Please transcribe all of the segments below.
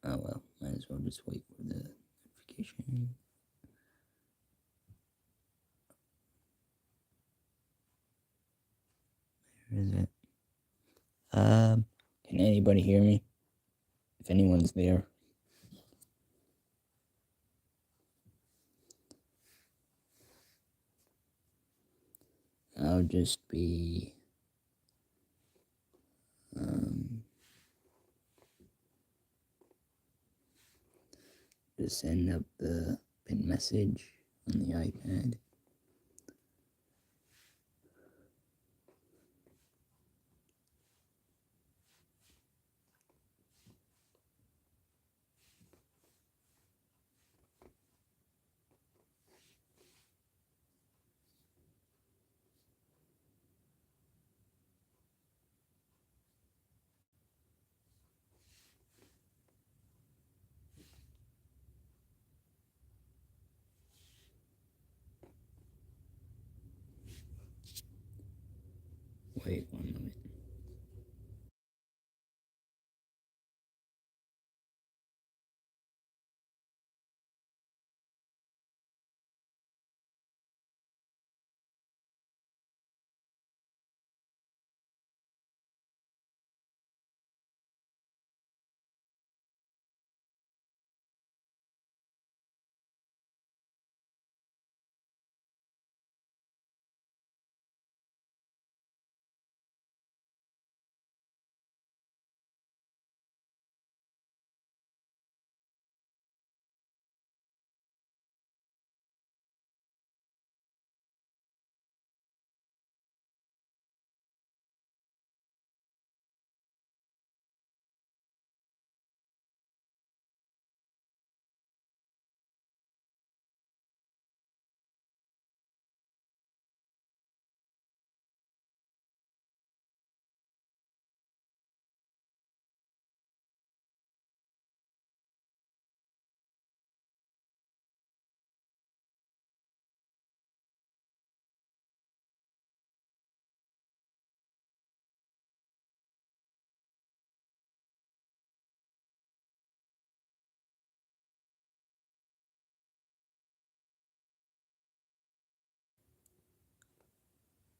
Oh well, might as well just wait for the notification. Where is it? Can anybody hear me? If anyone's there. I'll just be just send up the pin message on the iPad. Wait 1 minute.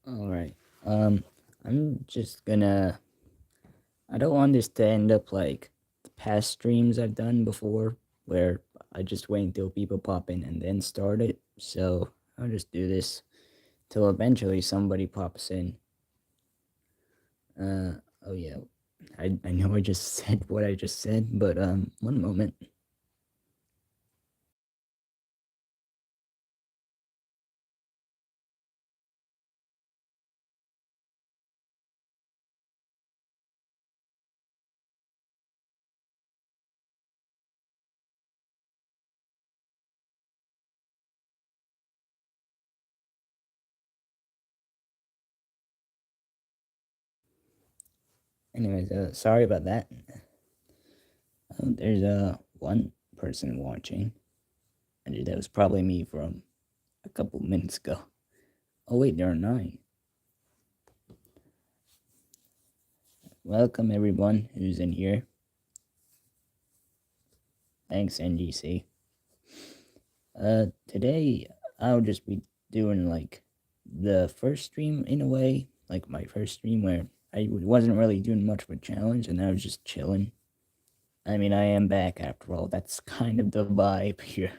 Alright. I'm just gonna. I don't want this to end up like the past streams I've done before, where I just wait until people pop in and then start it. So I'll just do this till eventually somebody pops in. Oh yeah. I know I just said what I just said, but 1 moment. Anyways, sorry about that. There's one person watching, and that was probably me from a couple minutes ago. Oh wait, there are 9. Welcome everyone who's in here. Thanks NGC. Today I'll just be doing like the first stream in a way, like my first stream where I wasn't really doing much of a challenge and I was just chilling. I mean, I am back after all. That's kind of the vibe here.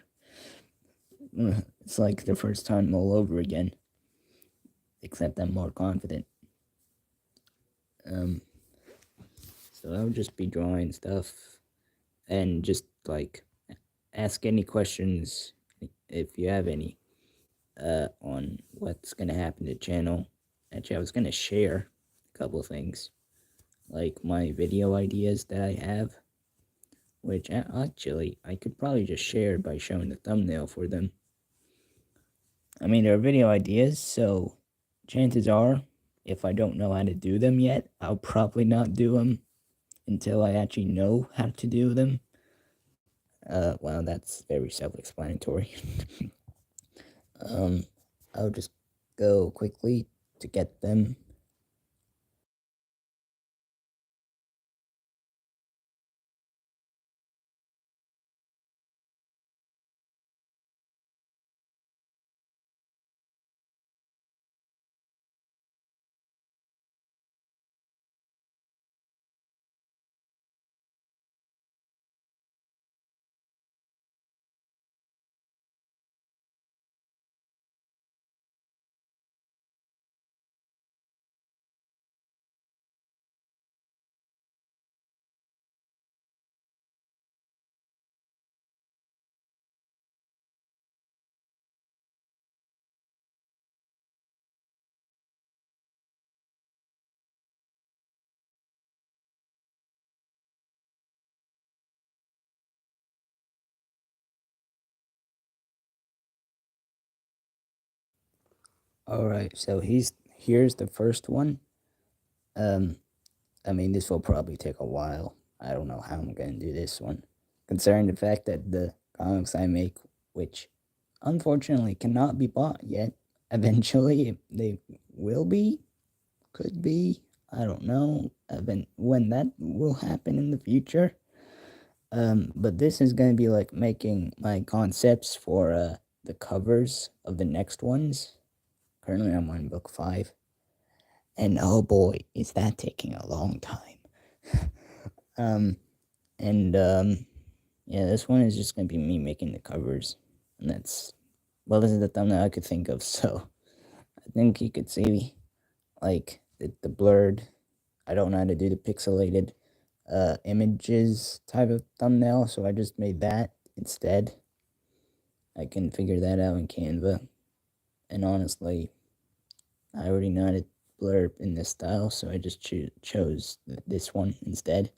It's like the first time all over again, except I'm more confident. Um, so I'll just be drawing stuff and just like ask any questions if you have any on what's gonna happen to the channel. Actually, I was gonna share a couple things like my video ideas that I have, which actually I could probably just share by showing the thumbnail for them. I mean, they're video ideas, so chances are, if I don't know how to do them yet, I'll probably not do them until I actually know how to do them. Well, that's very self-explanatory. um, I'll just go quickly to get them. Alright, so here's the first one. I mean, this will probably take a while. I don't know how I'm gonna do this one, considering the fact that the comics I make, which unfortunately cannot be bought yet, eventually they will be, could be. I don't know when that will happen in the future. But this is gonna be like making my concepts for the covers of the next ones. Currently, I'm on book 5. And oh boy, is that taking a long time. um, and yeah, this one is just gonna be me making the covers, and this is the thumbnail I could think of. So I think you could see like the blurred. I don't know how to do the pixelated images type of thumbnail, so I just made that instead. I can figure that out in Canva, and honestly, I already know how to blur in this style, so I just chose this one instead.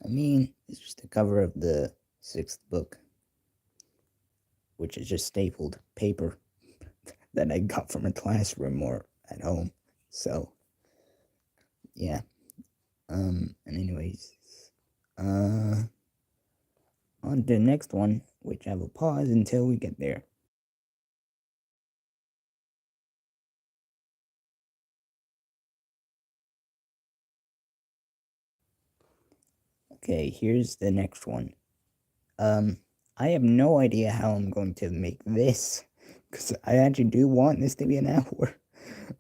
I mean, it's just the cover of the 6th book, which is just stapled paper that I got from a classroom or at home. So, yeah. And anyways, on to the next one, which I will pause until we get there. Okay, here's the next one. I have no idea how I'm going to make this, because I actually do want this to be an hour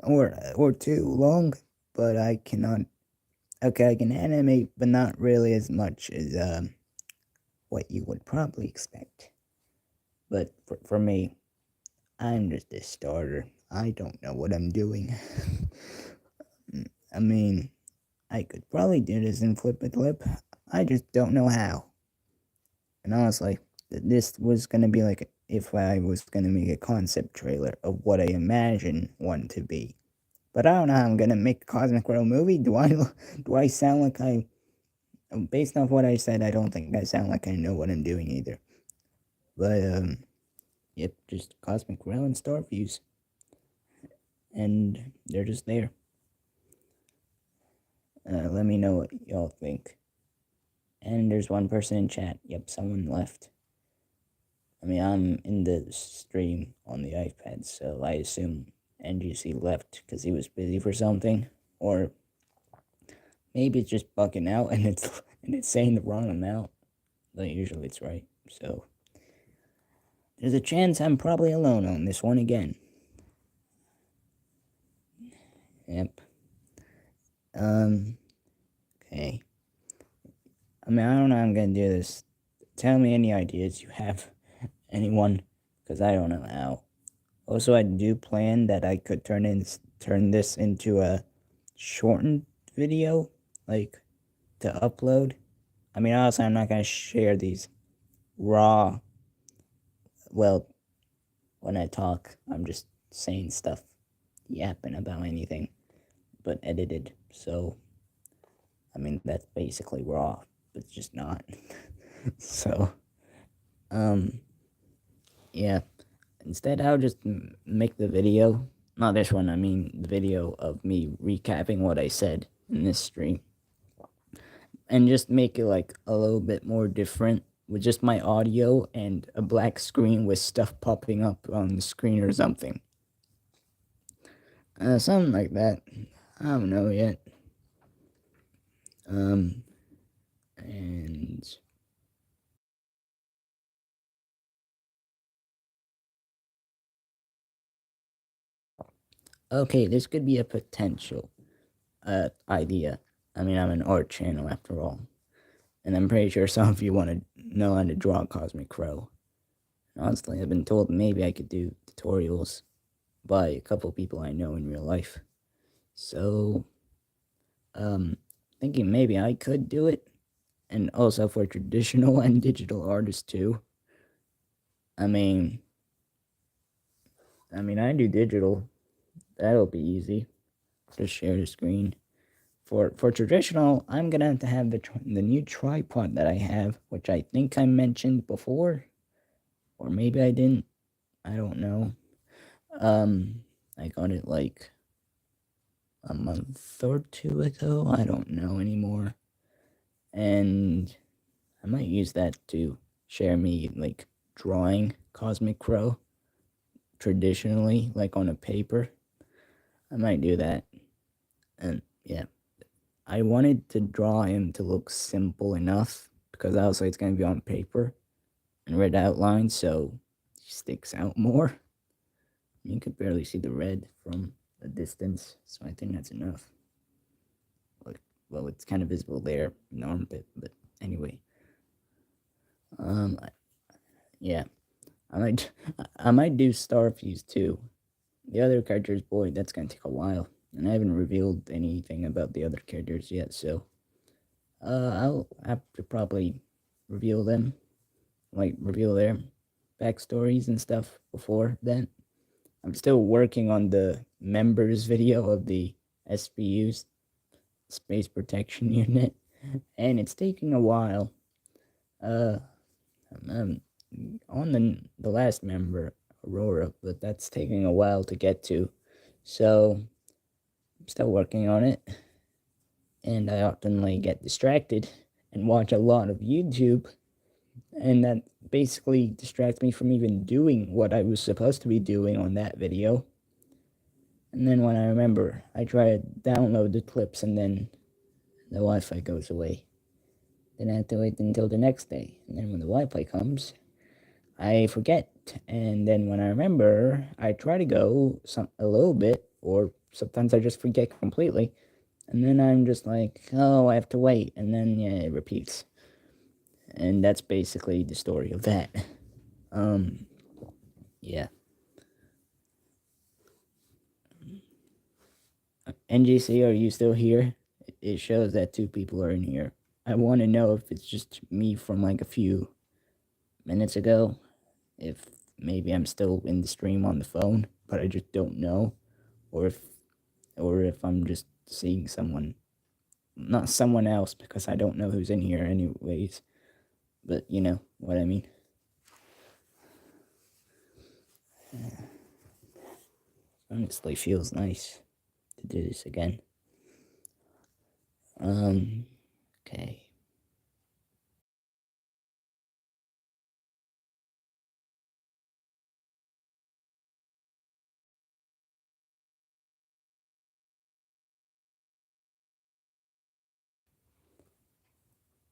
or two long, but I cannot. Okay, I can animate, but not really as much as what you would probably expect. But for me, I'm just a starter. I don't know what I'm doing. I mean, I could probably do this in Flip. I just don't know how. And honestly, this was gonna be like if I was gonna make a concept trailer of what I imagine one to be. But I don't know how I'm gonna make a Cosmic Row movie. Do I sound like I? Based off what I said, I don't think I sound like I know what I'm doing either. But yep, just Cosmic Row and Star Views, and they're just there. Let me know what y'all think. And there's one person in chat. Yep, someone left. I mean, I'm in the stream on the iPad, so I assume NGC left because he was busy for something, or maybe it's just bugging out and it's saying the wrong amount. But usually it's right. So there's a chance I'm probably alone on this one again. Yep. Okay. I mean, I don't know how I'm gonna do this. Tell me any ideas you have, anyone, because I don't know how. Also, I do plan that I could turn this into a shortened video, like to upload. I mean, honestly, I'm not gonna share these raw. Well, when I talk, I'm just saying stuff, yapping about anything, but edited. So, I mean, that's basically raw, but it's just not. So, yeah. Instead, I'll just make the video. Not this one, I mean the video of me recapping what I said in this stream. And just make it like a little bit more different with just my audio and a black screen with stuff popping up on the screen or something. Something like that. I don't know yet. And okay, this could be a potential idea. I mean, I'm an art channel after all, and I'm pretty sure some of you want to know how to draw Cosmic Crow. Honestly, I've been told maybe I could do tutorials by a couple people I know in real life. So, thinking maybe I could do it, and also for traditional and digital artists too. I mean, I do digital. That'll be easy. Just share the screen. For traditional, I'm gonna have the new tripod that I have, which I think I mentioned before, or maybe I didn't. I don't know. I got it like a month or two ago. I don't know anymore. And I might use that to share me like drawing Cosmic Crow traditionally, like on a paper. I might do that. And yeah, I wanted to draw him to look simple enough because also it's going to be on paper and red outline, so he sticks out more. You could barely see the red from a distance, so I think that's enough. Well, it's kind of visible there in the armpit, but anyway. Yeah, I might, I might do Starfuse too. The other characters, boy, that's gonna take a while, and I haven't revealed anything about the other characters yet, so I'll have to probably reveal them, like reveal their backstories and stuff before then. I'm still working on the members video of the SPU's Space Protection Unit, and it's taking a while. I'm on the last member, Aurora, but that's taking a while to get to, so I'm still working on it. And I often get distracted and watch a lot of YouTube, and that basically distracts me from even doing what I was supposed to be doing on that video. And then when I remember, I try to download the clips and then the Wi-Fi goes away. Then I have to wait until the next day. And then when the Wi-Fi comes, I forget. And then when I remember, I try to go a little bit, or sometimes I just forget completely. And then I'm just like, oh, I have to wait. And then, yeah, it repeats. And that's basically the story of that. Yeah. NGC, are you still here? It shows that 2 people are in here. I want to know if it's just me from like a few minutes ago, if maybe I'm still in the stream on the phone, but I just don't know, or if I'm just seeing someone, not someone else, because I don't know who's in here anyways, but you know what I mean. Honestly, feels nice to do this again. Okay.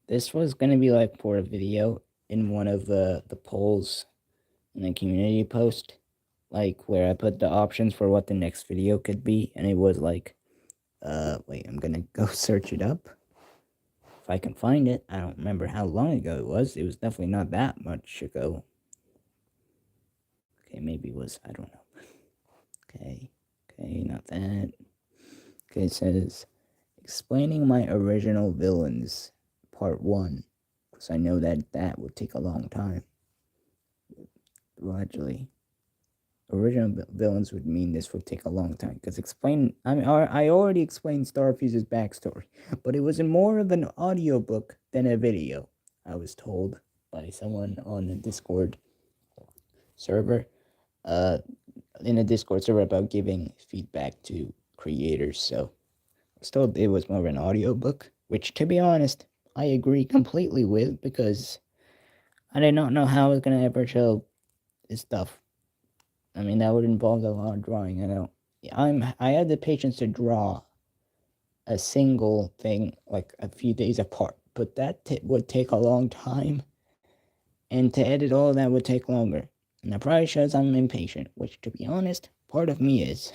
This was gonna be like for a video in one of the polls in the community post, like where I put the options for what the next video could be, and it was like, wait, I'm gonna go search it up. If I can find it. I don't remember how long ago it was. It was definitely not that much ago. Okay, maybe it was, I don't know. Okay, not that. Okay, it says, explaining my original villains, part 1. Because I know that would take a long time. Well, actually, original villains would mean this would take a long time. Because I already explained Starfuse's backstory. But it was more of an audiobook than a video, I was told by someone on the Discord server. In a Discord server about giving feedback to creators. So I was told it was more of an audiobook, which, to be honest, I agree completely with, because I did not know how I was gonna ever show this stuff. I mean, that would involve a lot of drawing. I had the patience to draw a single thing like a few days apart, but that would take a long time, and to edit all that would take longer. And that probably shows I'm impatient, which, to be honest, part of me is.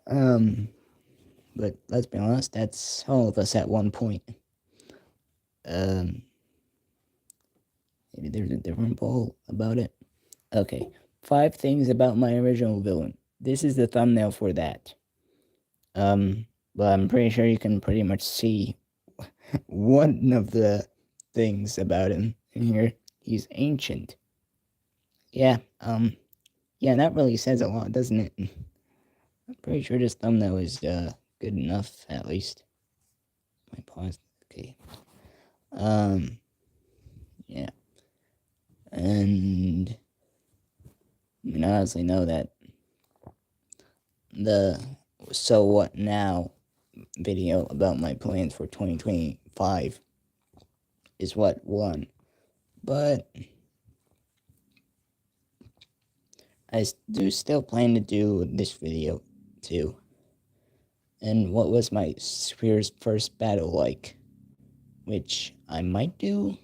But let's be honest, that's all of us at one point. Maybe there's a different poll about it. Okay, 5 things about my original villain. This is the thumbnail for that. But I'm pretty sure you can pretty much see one of the things about him in here. He's ancient. Yeah, yeah, that really says a lot, doesn't it? I'm pretty sure this thumbnail is, good enough, at least. My pause. Okay. Yeah. And I honestly know that the So What Now video about my plans for 2025 is what won. But I do still plan to do this video too. And what was my Spears first battle like? Which I might do.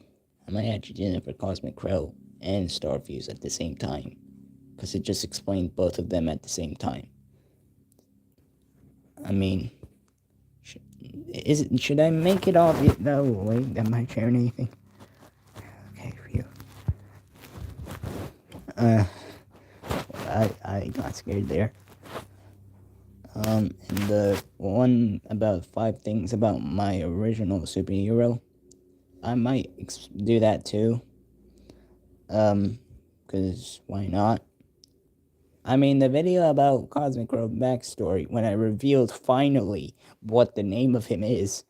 I might actually do it for Cosmic Crow and Starfuse at the same time. Because it just explained both of them at the same time. I mean, should I make it obvious? No, wait, am I sharing anything? Okay, phew. I got scared there. And the one about 5 things about my original superhero, I might do that too. Because why not? I mean, the video about Cosmic Crow backstory, when I revealed finally what the name of him is,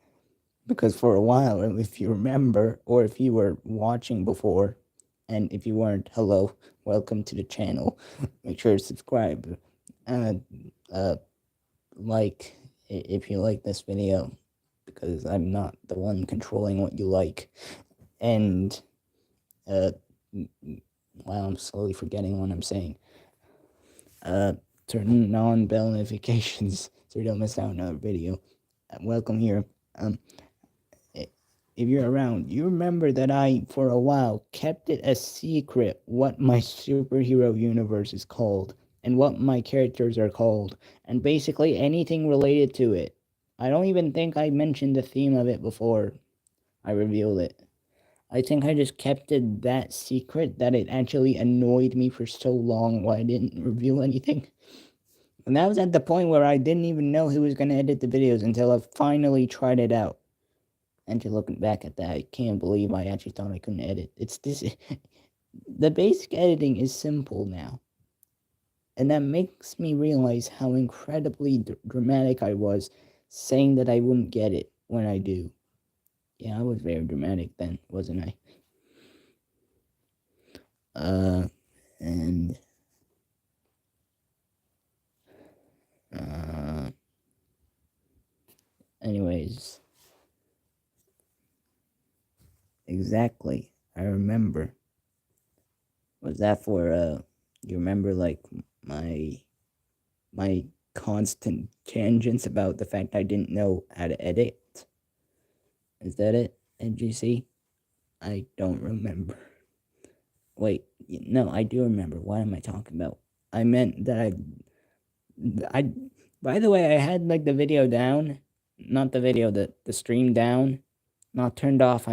because for a while, if you remember, or if you were watching before, and if you weren't, hello, welcome to the channel. Make sure to subscribe. Like, if you like this video, because I'm not the one controlling what you like. And, wow, I'm slowly forgetting what I'm saying. Turn on bell notifications so you don't miss out on another video. Welcome here. If you're around, you remember that I, for a while, kept it a secret what my superhero universe is called, and what my characters are called, and basically anything related to it. I don't even think I mentioned the theme of it before I revealed it. I think I just kept it that secret that it actually annoyed me for so long why I didn't reveal anything. And that was at the point where I didn't even know who was going to edit the videos until I finally tried it out. And to looking back at that, I can't believe I actually thought I couldn't edit. It's this. The basic editing is simple now. And that makes me realize how incredibly dramatic I was saying that I wouldn't get it when I do. Yeah, I was very dramatic then, wasn't I? And anyways, exactly. I remember. Was that for you remember like my constant tangents about the fact I didn't know how to edit? Is that it, NGC? I don't remember. Wait, no, I do remember. What am I talking about? I meant that by the way, I had like the video down, not the video, the stream down, not turned off.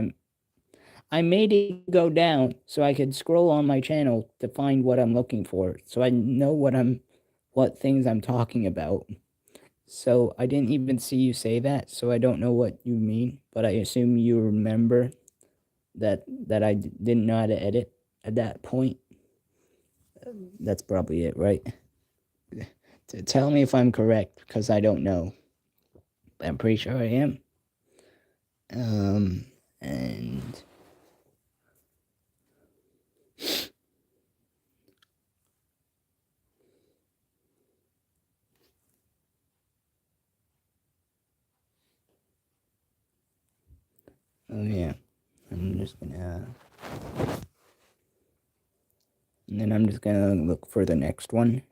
I made it go down so I could scroll on my channel to find what I'm looking for, so I know what things I'm talking about. So I didn't even see you say that, so I don't know what you mean, but I assume you remember that I didn't know how to edit at that point. That's probably it, right? Tell me if I'm correct, because I don't know. But I'm pretty sure I am. And oh yeah, I'm just gonna, and then I'm just gonna look for the next one.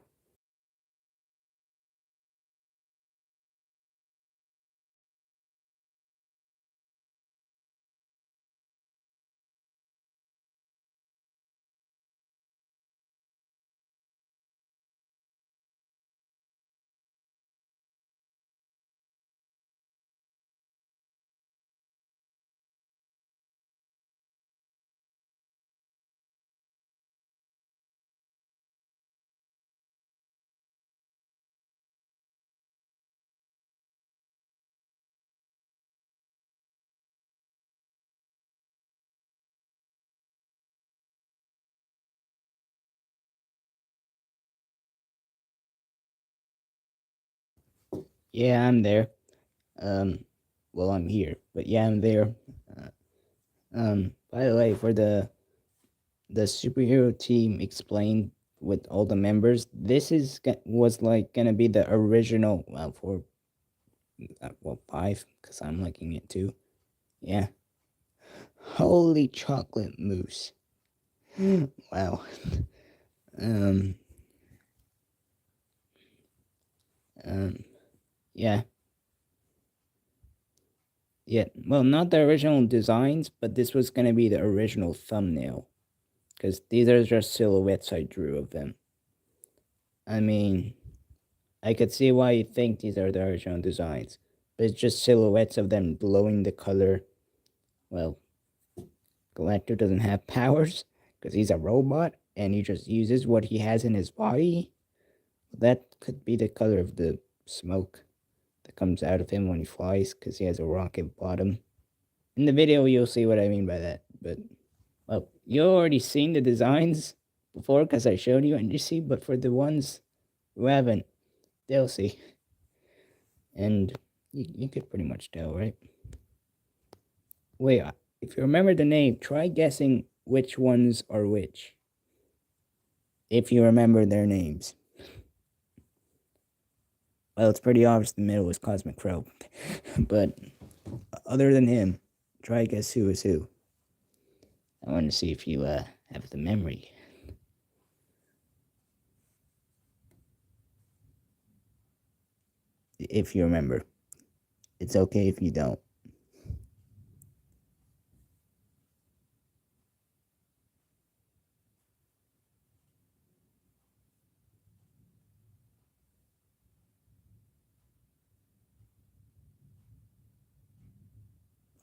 Yeah, I'm there. Well, I'm here, but yeah, I'm there. By the way, for the superhero team explained with all the members. This was like gonna be the original, well, for well, 5, because I'm liking it too. Yeah. Holy chocolate mousse. Wow. Um. Yeah. Yeah. Well, not the original designs, but this was gonna be the original thumbnail, because these are just silhouettes I drew of them. I mean, I could see why you think these are the original designs, but it's just silhouettes of them glowing the color. Well, Galactor doesn't have powers because he's a robot and he just uses what he has in his body. That could be the color of the smoke that comes out of him when he flies because he has a rocket bottom. In the video, you'll see what I mean by that. But, well, you already seen the designs before because I showed you and you see, but for the ones who haven't, they'll see. And you could pretty much tell, right? Wait, if you remember the name, try guessing which ones are which. If you remember their names. Well, it's pretty obvious the middle is Cosmic Crow. But other than him, try guess who is who. I want to see if you have the memory. If you remember. It's okay if you don't.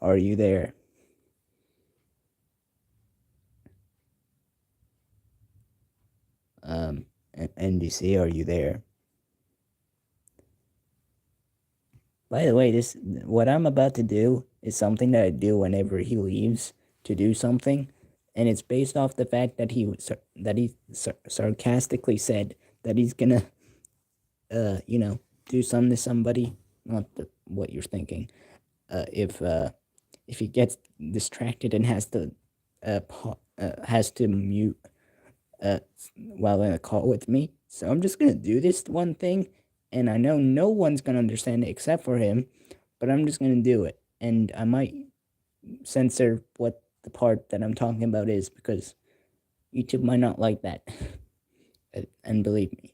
Are you there? NDC, are you there? By the way, what I'm about to do is something that I do whenever he leaves to do something, and it's based off the fact that he sarcastically said that he's gonna do something to somebody, not what you're thinking. If he gets distracted and has to mute uh while in a call with me. So I'm just gonna do this one thing, and I know no one's gonna understand it except for him, but I'm just gonna do it, and I might censor what the part that I'm talking about is because YouTube might not like that. And believe me,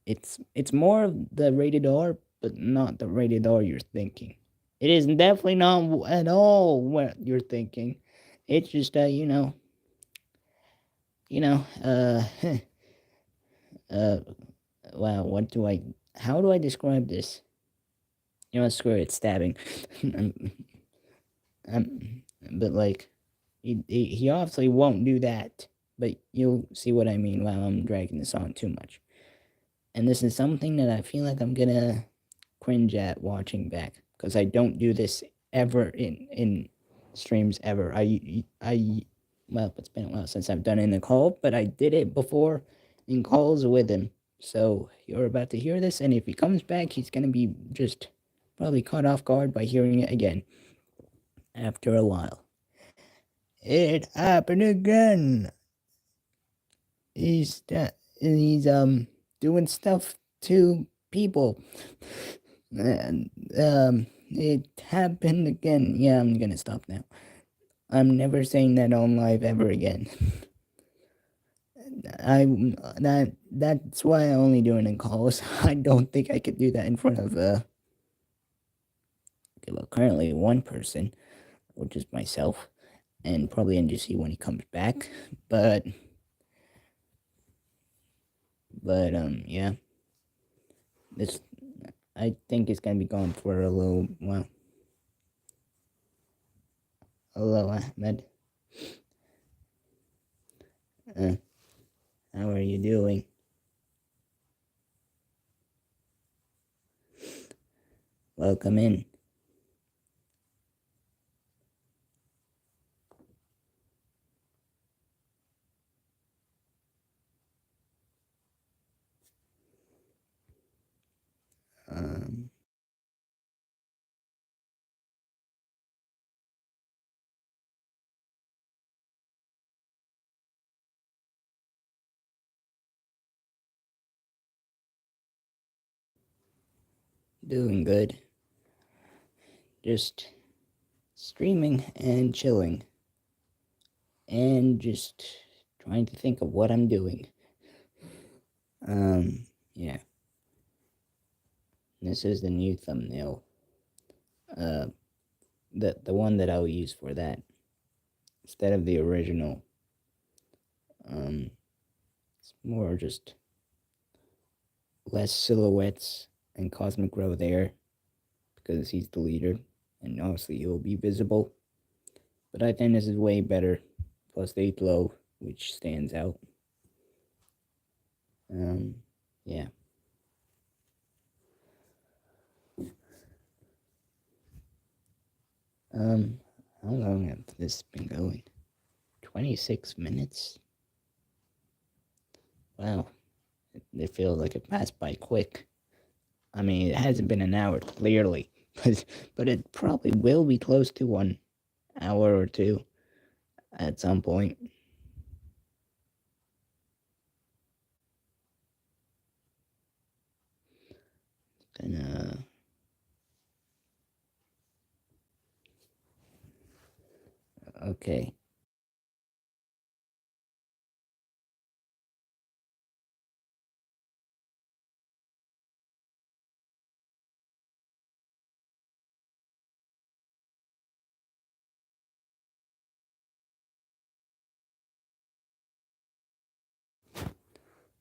it's more of the rated R, but not the rated R you're thinking. It is definitely not at all what you're thinking. It's just you know, uh, wow, how do I describe this? Screw it, stabbing. But like, he obviously won't do that, but you'll see what I mean while I'm dragging this on too much. And this is something that I feel like I'm gonna cringe at watching back, because I don't do this ever in streams ever. Well, it's been a while since I've done it in a call, but I did it before in calls with him. So you're about to hear this, and if he comes back, he's gonna be just probably caught off guard by hearing it again after a while. It happened again. He's doing stuff to people. And it happened again. Yeah, I'm gonna stop now. I'm never saying that on live ever again. That's why I only do it in calls. I don't think I could do that in front of currently one person, which is myself, and probably NGC when he comes back. But yeah, this I think it's gonna be gone for a little while. Hello, Ahmed. How are you doing? Welcome in. Um, doing good. Just streaming and chilling. And just trying to think of what I'm doing. Yeah. This is the new thumbnail. Uh, the one that I'll use for that. Instead of the original. It's more just less silhouettes and Cosmic Row there. Because he's the leader. And obviously he'll be visible. But I think this is way better. Plus the glow, which stands out. Yeah. How long have this been going? 26 minutes? Wow. It feels like it passed by quick. I mean, it hasn't been an hour, clearly. But it probably will be close to 1 hour or two at some point. Then, okay.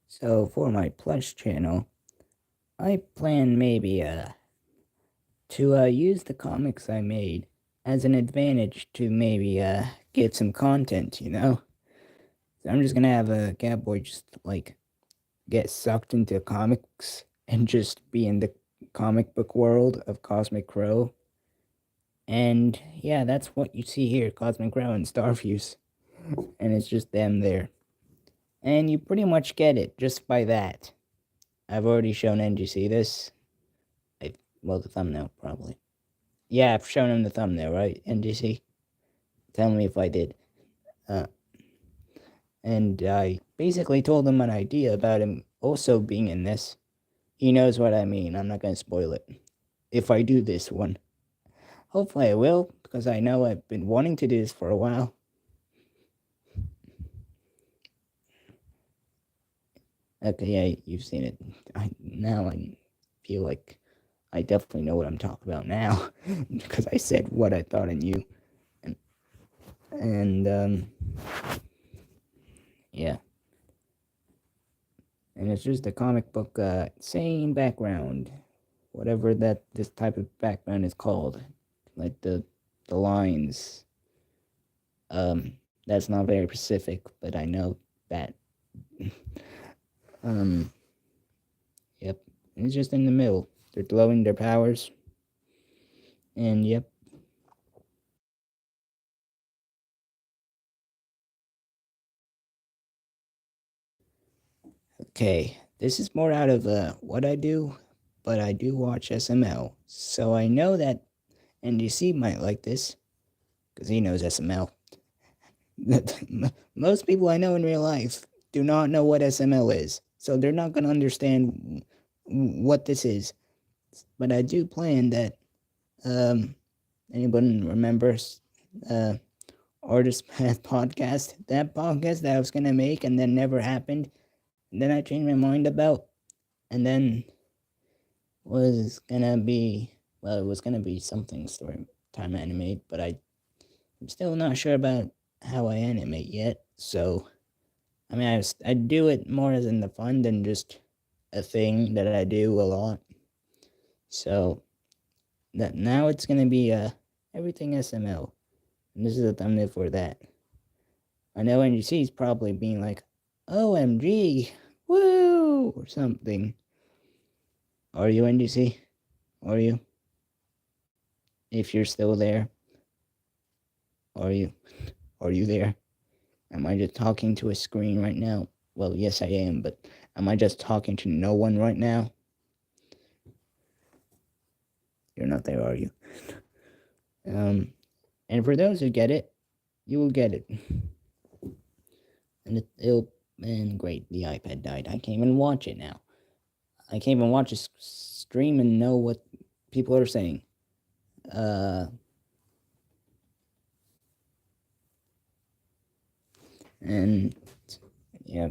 So for my Plush channel, I plan maybe to use the comics I made as an advantage to maybe get some content, you know? So I'm just gonna have a Catboy just like get sucked into comics and just be in the comic book world of Cosmic Crow. And yeah, that's what you see here, Cosmic Crow and Starfuse. And it's just them there. And you pretty much get it just by that. I've already shown NGC this. Well, the thumbnail, probably. Yeah, I've shown him the thumbnail, right, NGC? Tell me if I did. And I basically told him an idea about him also being in this. He knows what I mean. I'm not going to spoil it. If I do this one. Hopefully I will, because I know I've been wanting to do this for a while. Okay, yeah, you've seen it. Now I feel like I definitely know what I'm talking about now, because I said what I thought I knew. And yeah. And it's just a comic book, same background. Whatever that this type of background is called. Like the lines. That's not very specific, but I know that. Yep. It's just in the middle. They're glowing their powers. And yep. Okay. This is more out of what I do, but I do watch SML. So I know that NDC might like this, because he knows SML. Most people I know in real life do not know what SML is, so they're not going to understand what this is. But I do plan that, anyone remembers, Artist Path podcast? That podcast that I was going to make and then never happened, and then I changed my mind about, and then was going to be, well, it was going to be something story time animate, but I'm still not sure about how I animate yet, so I mean, I do it more as in the fun than just a thing that I do a lot. So that now it's gonna be everything SML, and this is a thumbnail for that. I know NGC is probably being like, "OMG, woo!" or something. Are you NGC? Are you? If you're still there, are you? Are you there? Am I just talking to a screen right now? Well, yes, I am, but am I just talking to no one right now? You're not there, are you? And for those who get it, you will get it. And and great, the iPad died. I can't even watch it now. I can't even watch a stream and know what people are saying. And yeah,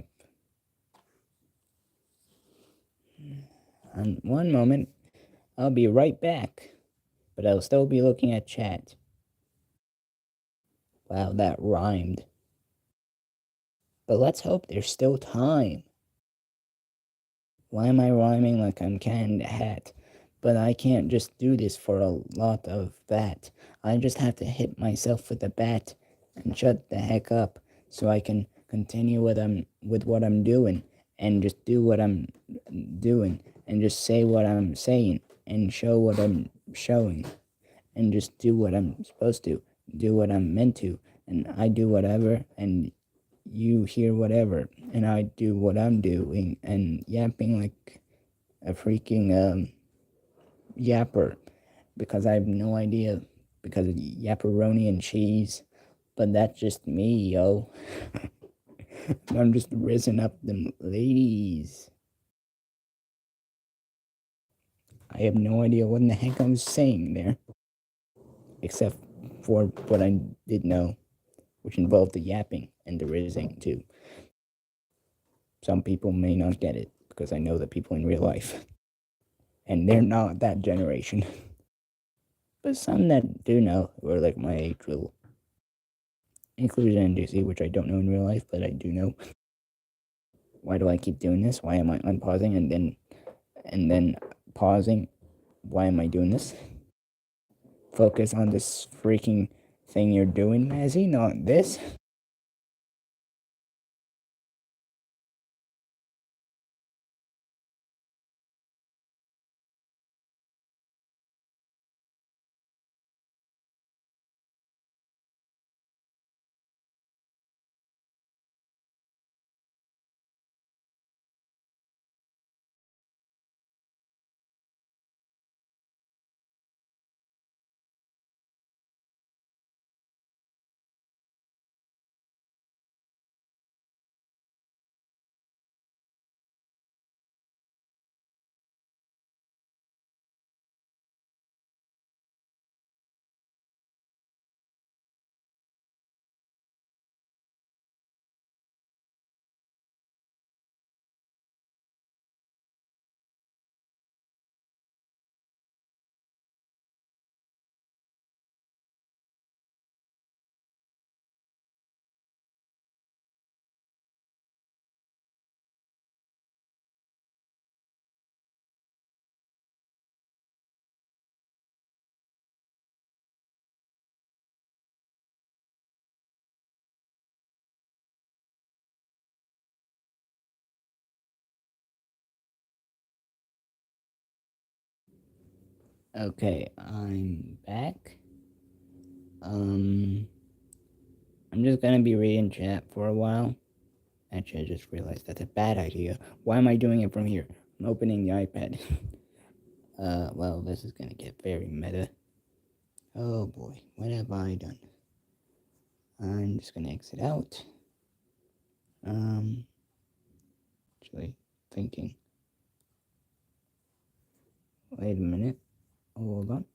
one moment, I'll be right back, but I'll still be looking at chat. Wow, that rhymed. But let's hope there's still time. Why am I rhyming like I'm canned hat? But I can't just do this for a lot of that. I just have to hit myself with a bat and shut the heck up so I can continue with what I'm doing and just do what I'm doing and just say what I'm saying and show what I'm showing and just do what I'm supposed to, do what I'm meant to, and I do whatever and you hear whatever, and I do what I'm doing and yapping like a freaking yapper because I have no idea because of yapperoni and cheese, but that's just me, yo. I'm just risen up them ladies. I have no idea what in the heck I was saying there, except for what I did know, which involved the yapping and the rizzing too. Some people may not get it because I know the people in real life, and they're not that generation. But some that do know, who are like my age, will include NDC, which I don't know in real life, but I do know. Why do I keep doing this? Why am I unpausing and then pausing? Why am I doing this? Focus on this freaking thing you're doing, Mazzy, not this. Okay, I'm back. I'm just gonna be reading chat for a while. Actually, I just realized that's a bad idea. Why am I doing it from here? I'm opening the iPad. Well, this is gonna get very meta. Oh boy, what have I done? I'm just gonna exit out. Actually thinking. Wait a minute. Hold on.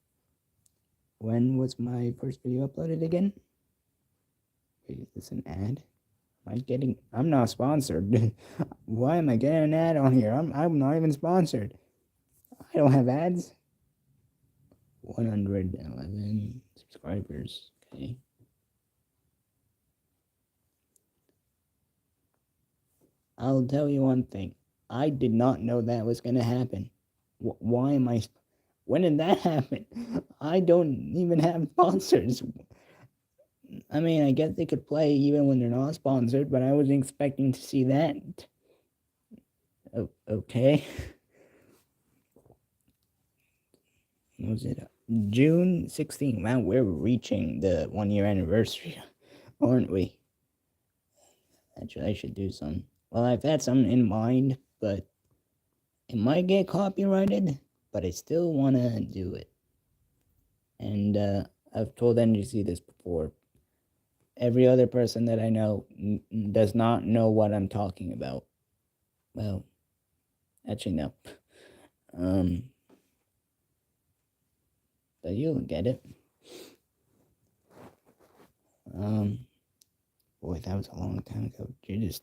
When was my first video uploaded again? Wait, is this an ad? I'm not sponsored. Why am I getting an ad on here? I'm not even sponsored. I don't have ads. 111 subscribers. Okay. I'll tell you one thing. I did not know that was gonna happen. Why am I? When did that happen? I don't even have sponsors. I mean, I guess they could play even when they're not sponsored, but I wasn't expecting to see that. Okay. What was it? June 16th. Wow, we're reaching the 1 year anniversary, aren't we? Actually, I should do some. Well, I've had some in mind, but it might get copyrighted, but I still want to do it. And I've told NGC this before. Every other person that I know does not know what I'm talking about. Well, actually, no. but you'll get it. Boy, that was a long time ago. It is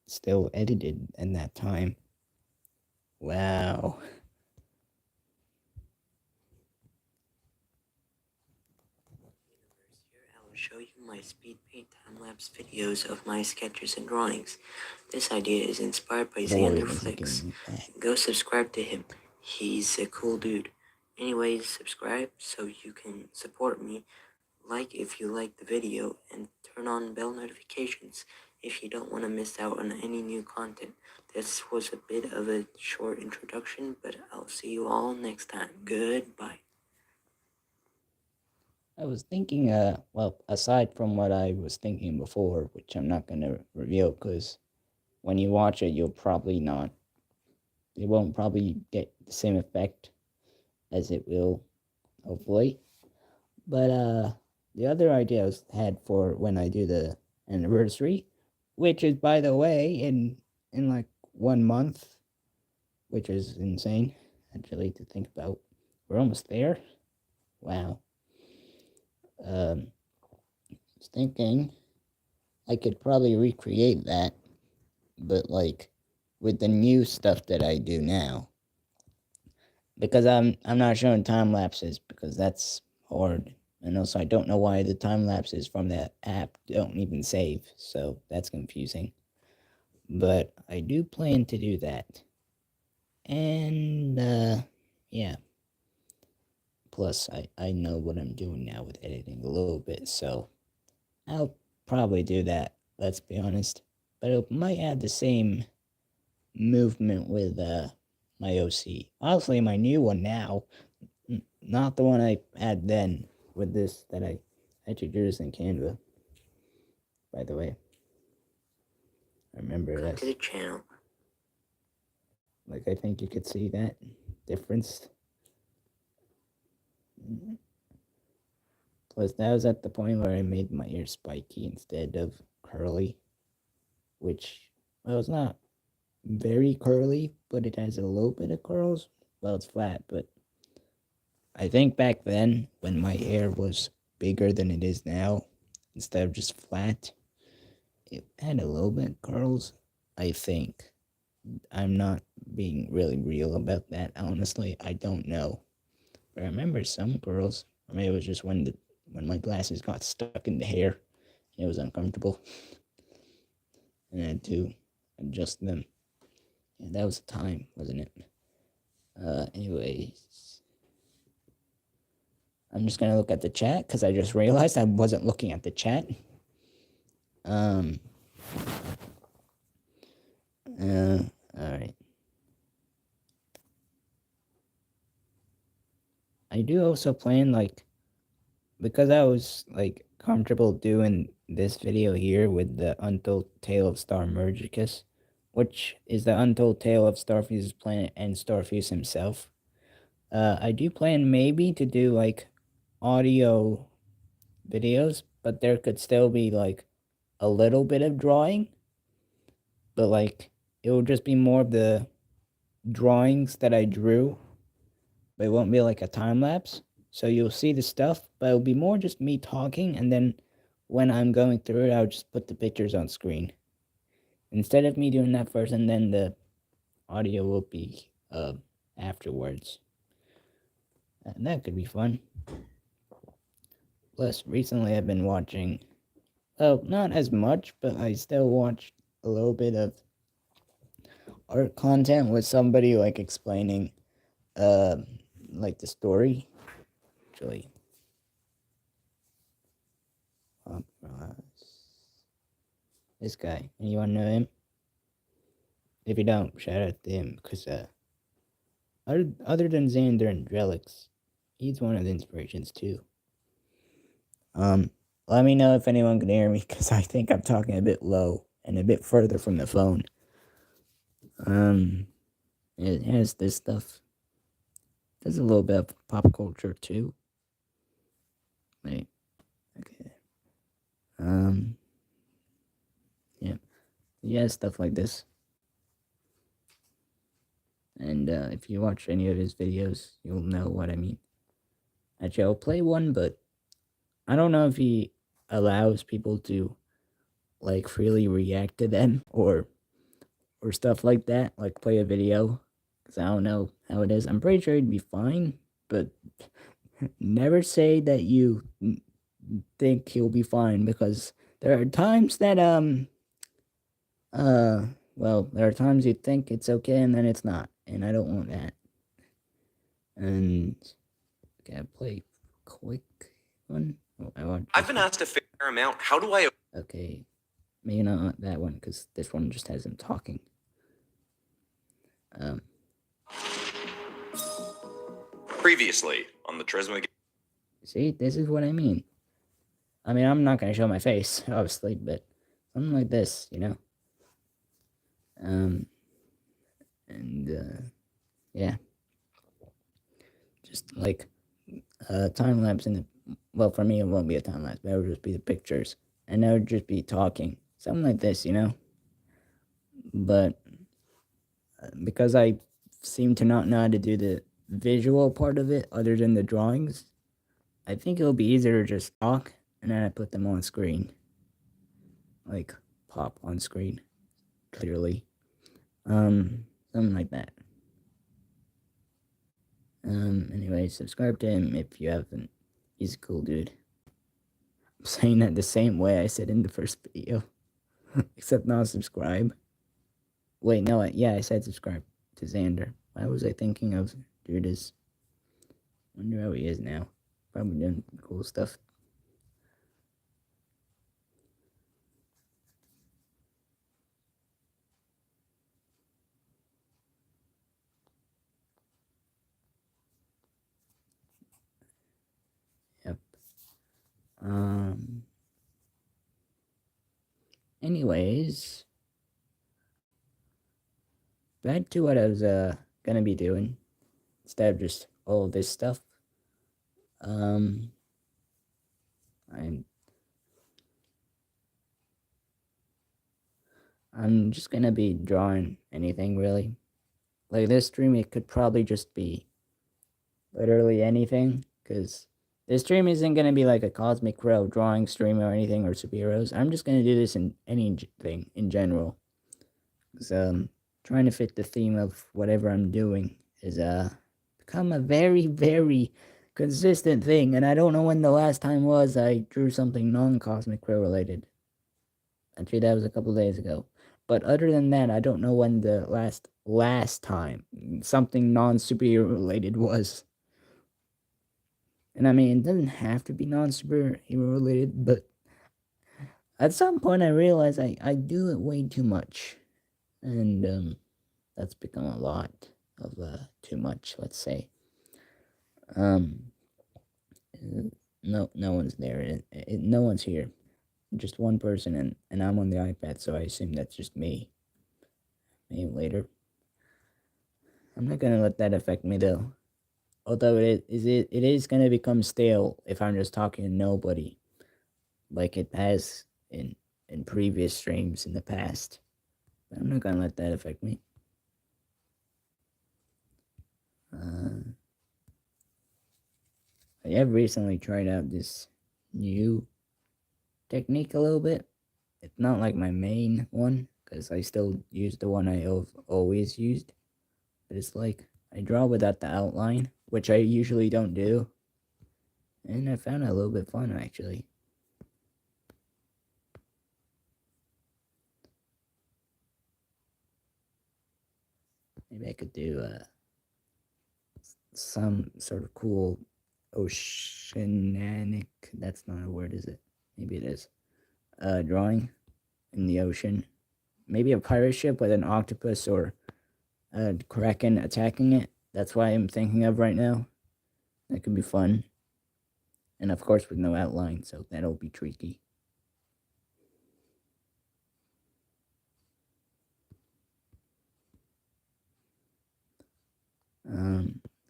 still edited in that time. Wow. Here I will show you my speed paint time-lapse videos of my sketches and drawings. This idea is inspired by Boy, Xander was it Flicks. getting bad. Go subscribe to him. He's a cool dude. Anyways, subscribe so you can support me. Like if you like the video, and turn on bell notifications if you don't want to miss out on any new content. This was a bit of a short introduction, but I'll see you all next time. Goodbye. I was thinking, well, aside from what I was thinking before, which I'm not going to reveal because when you watch it, it won't probably get the same effect as it will, hopefully. But, the other idea I had for when I do the anniversary, which is, by the way, in like 1 month, which is insane, actually, to think about. We're almost there. Wow. I was thinking I could probably recreate that, but like with the new stuff that I do now. Because I'm not showing time lapses because that's hard. And also I don't know why the time lapses from that app don't even save, so that's confusing. But I do plan to do that. And yeah. Plus I know what I'm doing now with editing a little bit, so I'll probably do that, let's be honest. But it might have the same movement with my OC. Honestly, my new one now, not the one I had then with this that I introduced in Canva, by the way. I remember Come to this. the channel. Like, I think you could see that difference. Plus, that was at the point where I made my ear spiky instead of curly, which, well, it's not very curly, but it has a little bit of curls. Well, it's flat, but I think back then when my hair was bigger than it is now, instead of just flat, it had a little bit of curls. I think. I'm not being really real about that, honestly. I don't know. But I remember some curls. Or maybe it was just when my glasses got stuck in the hair. It was uncomfortable. And I had to adjust them. Yeah, that was the time, wasn't it? Anyways, I'm just gonna look at the chat because I just realized I wasn't looking at the chat. Um. All right. I do also plan like because I was like comfortable doing this video here with the Untold Tale of Star Mergicus, which is the untold tale of Starfuse's planet and Starfuse himself. I do plan maybe to do like audio videos, but there could still be like a little bit of drawing, but like it will just be more of the drawings that I drew, but it won't be like a time lapse. So you'll see the stuff, but it'll be more just me talking, and then when I'm going through it, I'll just put the pictures on screen. Instead of me doing that first, and then the audio will be afterwards. And that could be fun. Plus, recently I've been watching, well, not as much, but I still watch a little bit of art content with somebody like explaining uh like the story. Actually, this guy. Anyone know him? If you don't, shout out to him because other than Xander and Drelix, he's one of the inspirations too. Let me know if anyone can hear me because I think I'm talking a bit low and a bit further from the phone. It has this stuff. There's a little bit of pop culture too. Wait, okay. Yeah, he has stuff like this. And if you watch any of his videos, you'll know what I mean. Actually, I'll play one, but I don't know if he allows people to like freely react to them or stuff like that, like play a video. Cause I don't know how it is. I'm pretty sure he'd be fine, but never say that you think he'll be fine because there are times that well, there are times you think it's okay and then it's not, and I don't want that. And gotta play quick one. Oh, I've been asked a fair amount. How do I Okay, maybe not that one because this one just has him talking. previously on the Trisma? See, this is what I mean. I mean, I'm not gonna show my face, obviously, but something like this, you know. Yeah, just like time lapse in the. Well, for me, it won't be a time lapse, but it would just be the pictures, and I would just be talking, something like this, you know. But because I seem to not know how to do the visual part of it, other than the drawings, I think it'll be easier to just talk, and then I put them on screen, like pop on screen, clearly. Something like that. Anyway, subscribe to him if you haven't. He's a cool dude. I'm saying that the same way I said in the first video. Except not subscribe. Wait, no, yeah, I said subscribe to Xander. Why was I thinking of Judas? Wonder how he is now. Probably doing cool stuff. Yep. Anyways, back to what I was gonna be doing instead of just all of this stuff. I'm just gonna be drawing anything really. Like this stream, it could probably just be literally anything, because this stream isn't gonna be like a Cosmic Crow drawing stream or anything or superheroes. I'm just gonna do this in anything in general. So trying to fit the theme of whatever I'm doing is become a very, very consistent thing, and I don't know when the last time was I drew something non-Cosmic Crow related. Actually, that was a couple days ago. But other than that, I don't know when the last time something non-superhero related was. And I mean, it doesn't have to be non-superhero related, but at some point I realized I do it way too much. And that's become a lot of too much, let's say. No one's there. No one's here. Just one person, and I'm on the iPad, so I assume that's just me. Maybe later. I'm not gonna let that affect me though. Although it is gonna become stale if I'm just talking to nobody, like it has in previous streams in the past. But I'm not gonna let that affect me. I have recently tried out this new technique a little bit. It's not like my main one, because I still use the one I've always used. But it's like, I draw without the outline, which I usually don't do. And I found it a little bit fun, actually. Maybe I could do some sort of cool oceanic, that's not a word, is it? Maybe it is. Drawing in the ocean. Maybe a pirate ship with an octopus or a kraken attacking it. That's what I'm thinking of right now. That could be fun. And of course with no outline, so that'll be tricky.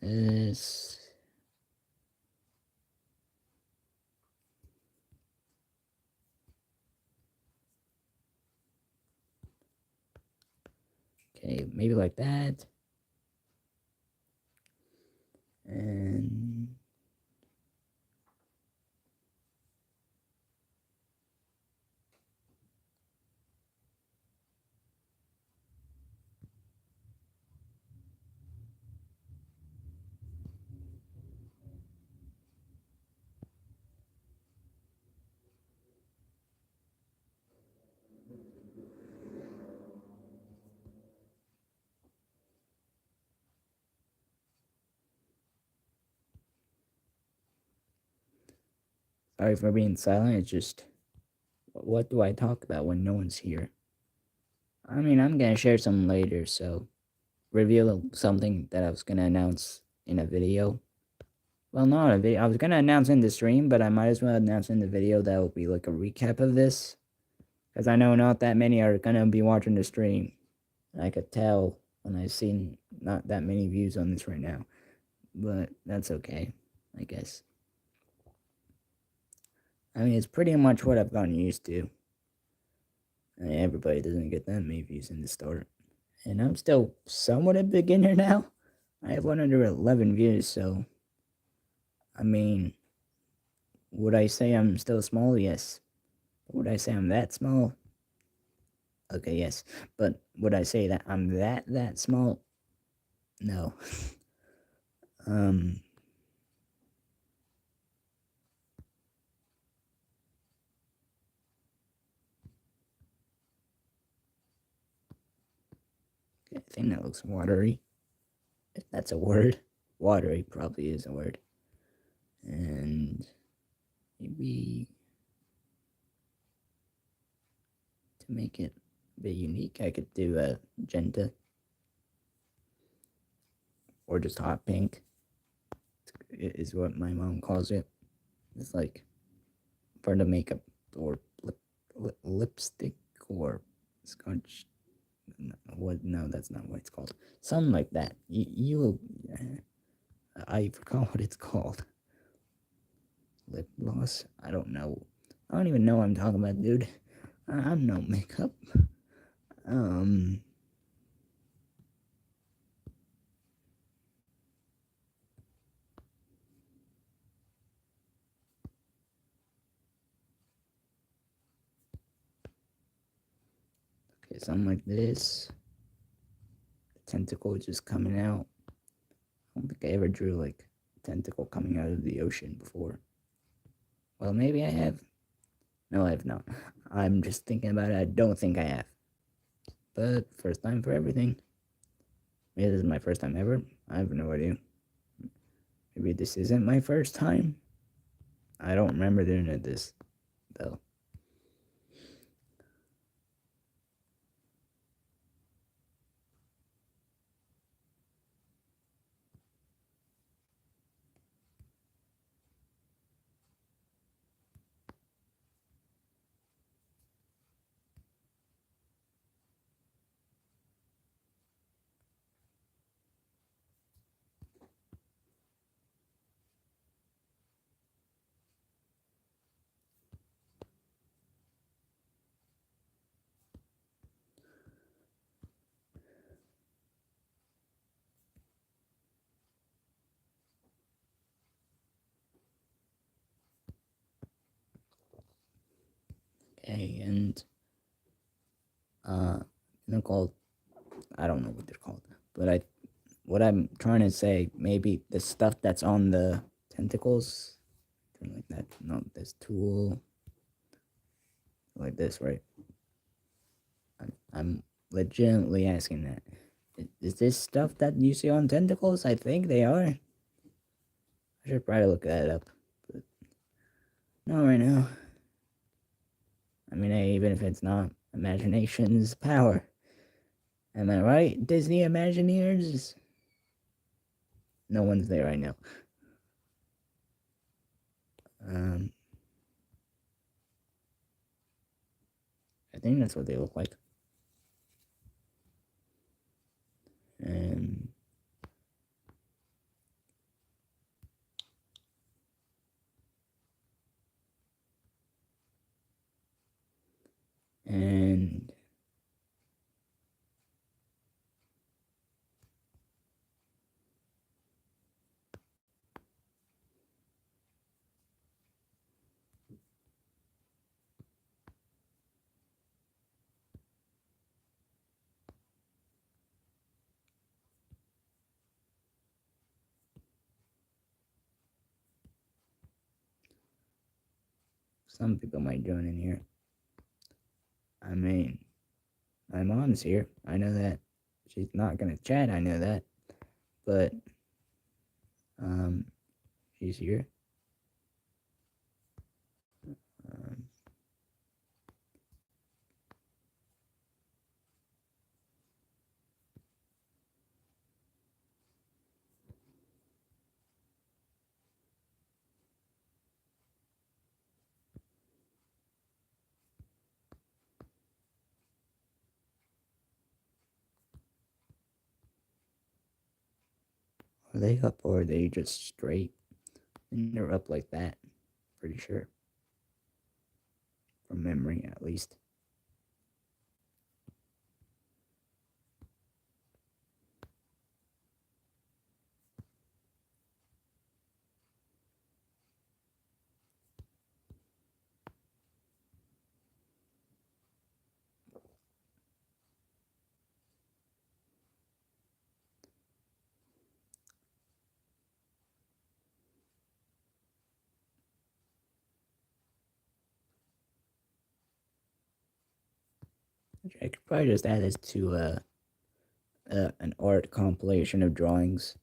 This... Okay, maybe like that. And sorry for being silent. It's just, what do I talk about when no one's here? I mean, I'm gonna share some later, so reveal something that I was gonna announce in a video. Well, not a video. I was gonna announce in the stream, but I might as well announce in the video. That will be like a recap of this, because I know not that many are gonna be watching the stream. I could tell when I've seen not that many views on this right now, but that's okay, I guess. I mean, it's pretty much what I've gotten used to. I mean, everybody doesn't get that many views in the start. And I'm still somewhat a beginner now. I have 111 views, so I mean, would I say I'm still small? Yes. Would I say I'm that small? Okay, yes. But would I say that I'm that small? No. um I think that looks watery. If that's a word. Watery probably is a word. And maybe to make it a bit unique, I could do a magenta or just hot pink is what my mom calls it. It's like for the makeup or lipstick or scotch. No, that's not what it's called. Something like that. I forgot what it's called. Lip gloss. I don't know. I don't even know what I'm talking about, dude. I'm no makeup. Okay, something like this. The tentacle just coming out. I don't think I ever drew like a tentacle coming out of the ocean before. Well, maybe I have. No, I have not. I'm just thinking about it. I don't think I have. But first time for everything. Maybe this is my first time ever. I have no idea. Maybe this isn't my first time. I don't remember doing it this though. Okay, and they're called, I don't know what they're called, but what I'm trying to say, maybe the stuff that's on the tentacles, like that. No, this tool, like this, right? I'm legitimately asking that. Is this stuff that you see on tentacles? I think they are. I should probably look that up, but not right now. I mean, hey, even if it's not, imagination's power. Am I right, Disney Imagineers? No one's there right now. I think that's what they look like. And some people might join in here. I mean, my mom's here. I know that. She's not gonna chat, I know that. But she's here. Are they up or are they just straight? And they're up like that. Pretty sure. From memory, at least. I could probably just add this to an art compilation of drawings.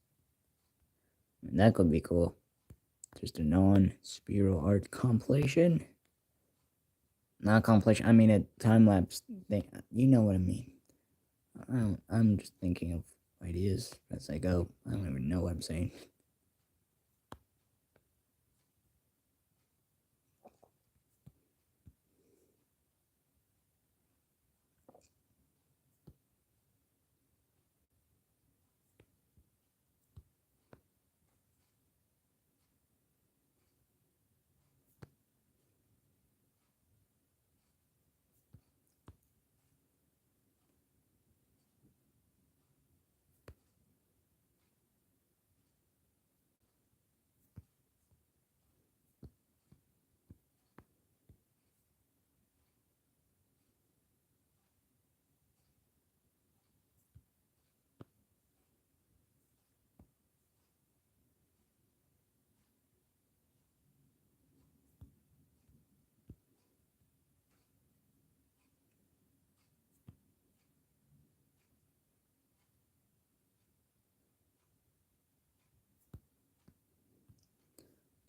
And that could be cool. Just a non-spiral art compilation. Not compilation. I mean a time lapse thing. You know what I mean. I'm just thinking of ideas as I go. I don't even know what I'm saying.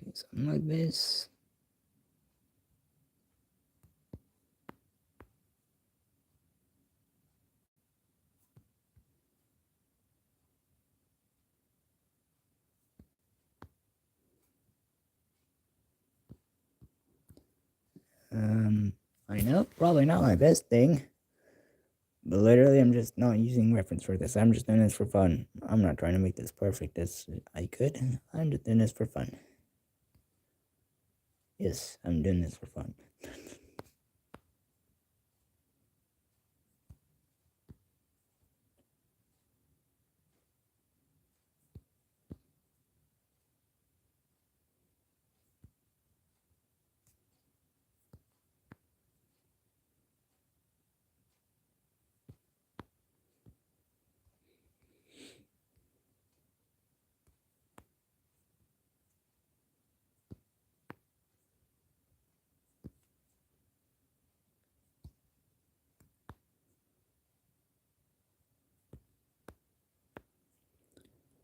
Okay, something like this. I know, probably not my best thing. But literally, I'm just not using reference for this. I'm just doing this for fun. I'm not trying to make this perfect as I could. I'm just doing this for fun. Yes, I'm doing this for fun.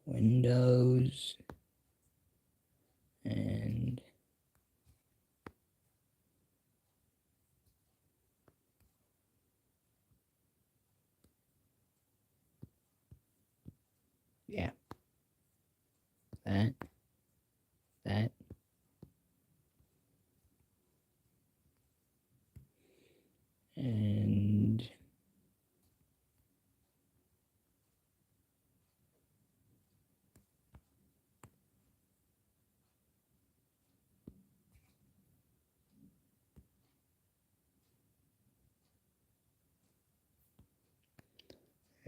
Windows and yeah, that,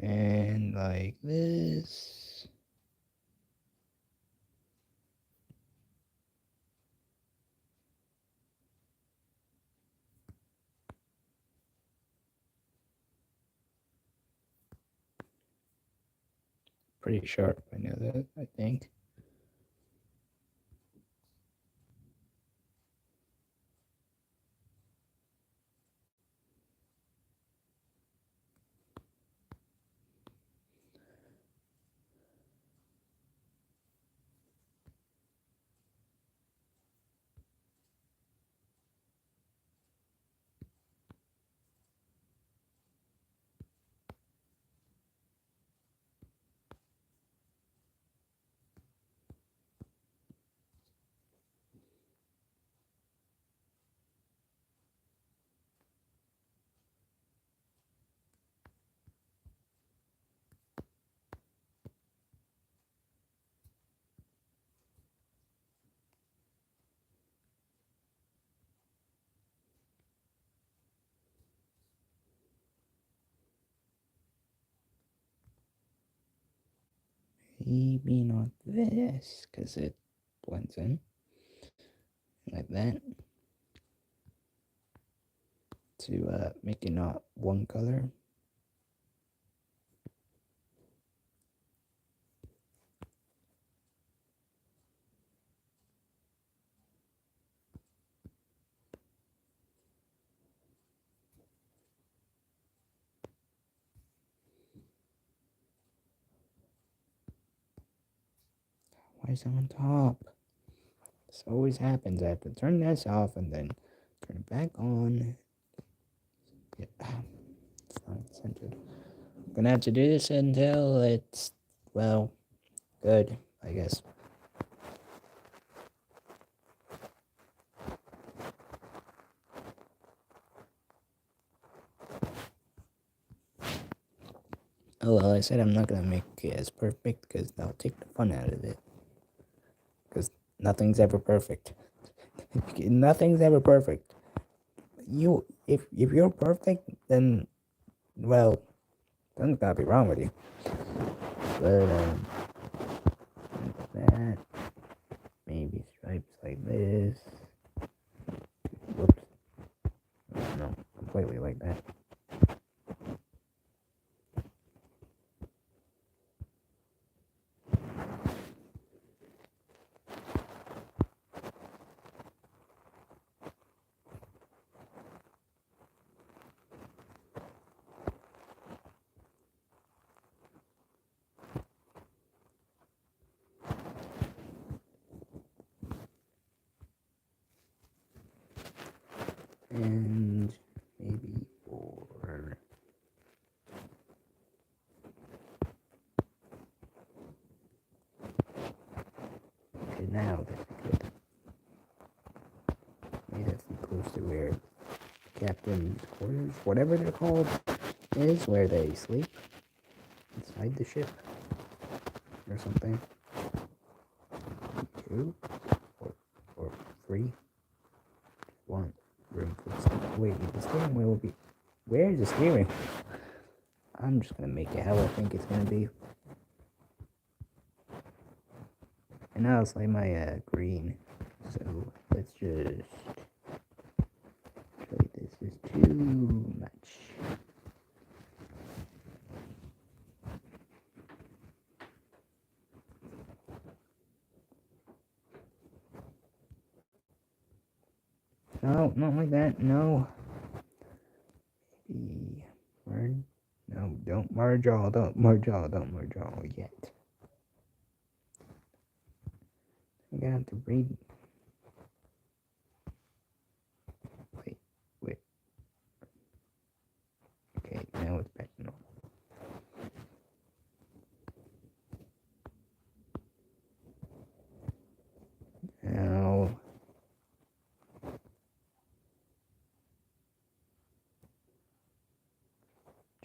and like this. Pretty sharp, I know that, I think. maybe not this, because it blends in like that, to make it not one color. Why is it on top? This always happens. I have to turn this off and then turn it back on. Yeah, it's not centered. I'm gonna have to do this until it's, well, good, I guess. Oh well, I said I'm not gonna make it as perfect because that'll take the fun out of it. Because nothing's ever perfect. Nothing's ever perfect. If you're perfect, then, well, something's gotta be wrong with you. But like that, maybe stripes like this. Whoops. No, completely like that. And maybe for okay, now that's good. Maybe that's close to where captain's quarters, whatever they're called, is, where they sleep inside the ship or something. 2 or 3. One room for the steering. Wait, the steering wheel will be. Where is the steering? I'm just gonna make it how I think it's gonna be. And now it's like my green. So let's just try this. Is too much. No, not like that. No. Maybe merge. No, don't merge all. Don't merge all. Don't merge all yet. I'm gonna have to read. Wait. Okay, now it's back to normal. Now,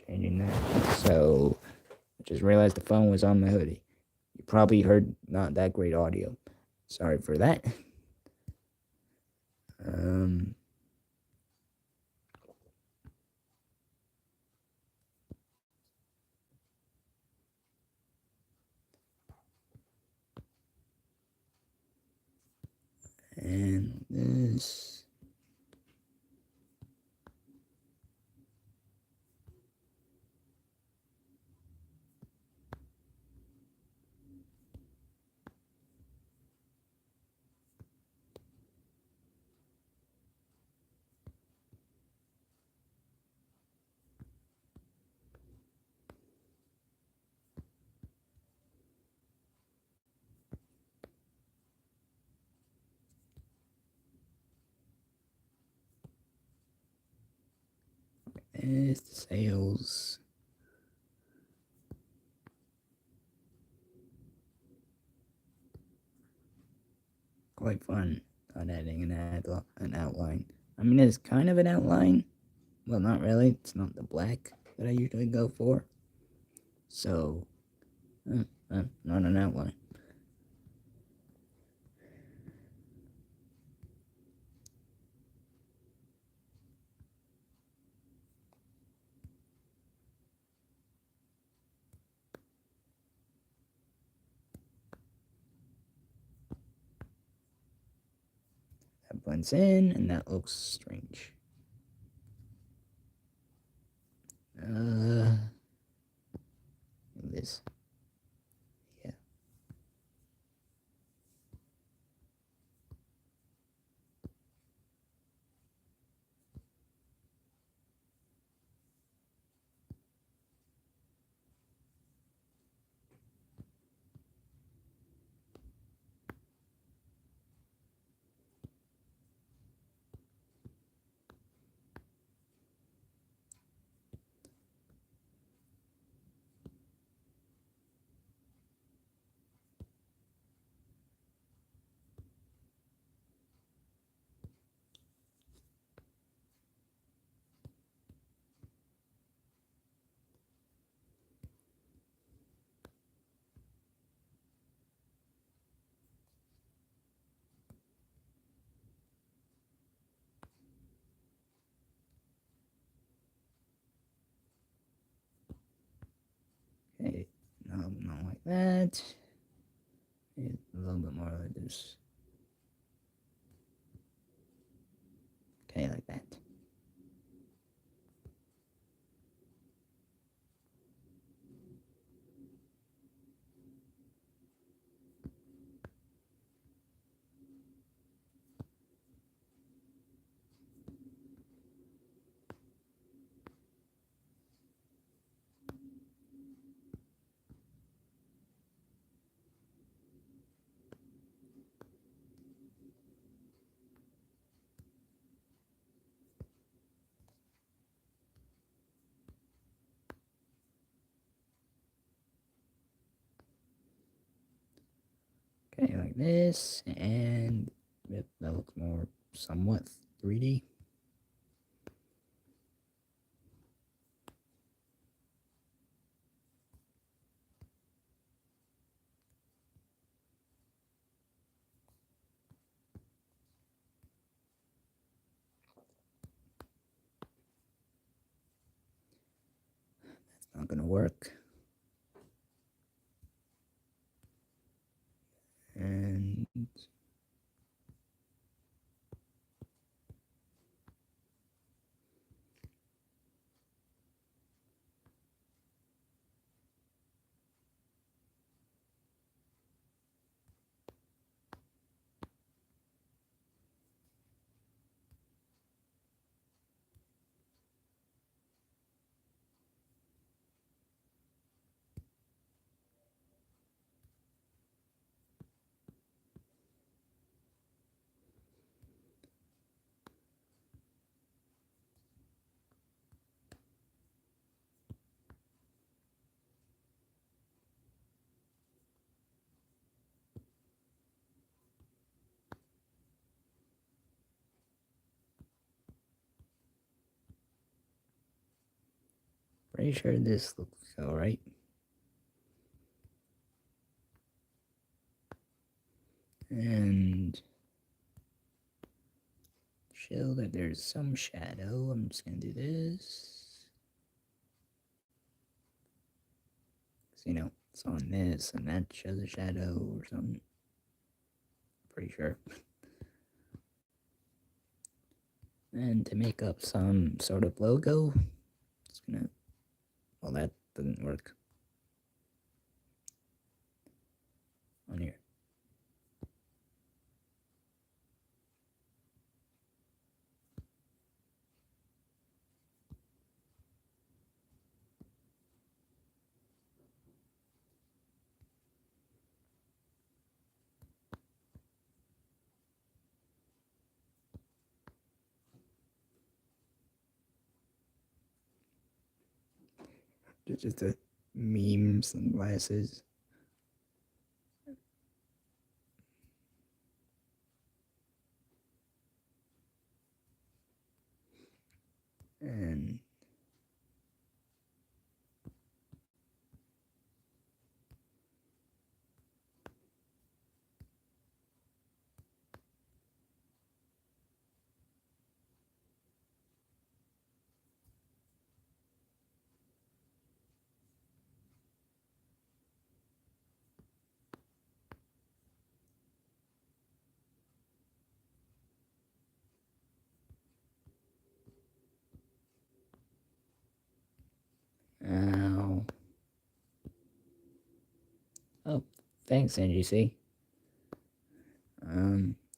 changing that. So, I just realized the phone was on my hoodie. You probably heard not that great audio. Sorry for that. And this. There's the sails. Quite fun on adding an outline. I mean, it's kind of an outline. Well, not really. It's not the black that I usually go for. So, not an outline. blends in, and that looks strange. This. Yeah. Okay, no, not like that. Maybe a little bit more like this. Okay, like that. Okay, like this, and yep, that looks more somewhat 3D. That's not gonna work. And pretty sure this looks alright. And show that there's some shadow. I'm just gonna do this. So, it's on this, and that shows a shadow or something. Pretty sure. And to make up some sort of logo, it's gonna. Well, that doesn't work. On here. Just the memes and glasses. And Thanks, NGC.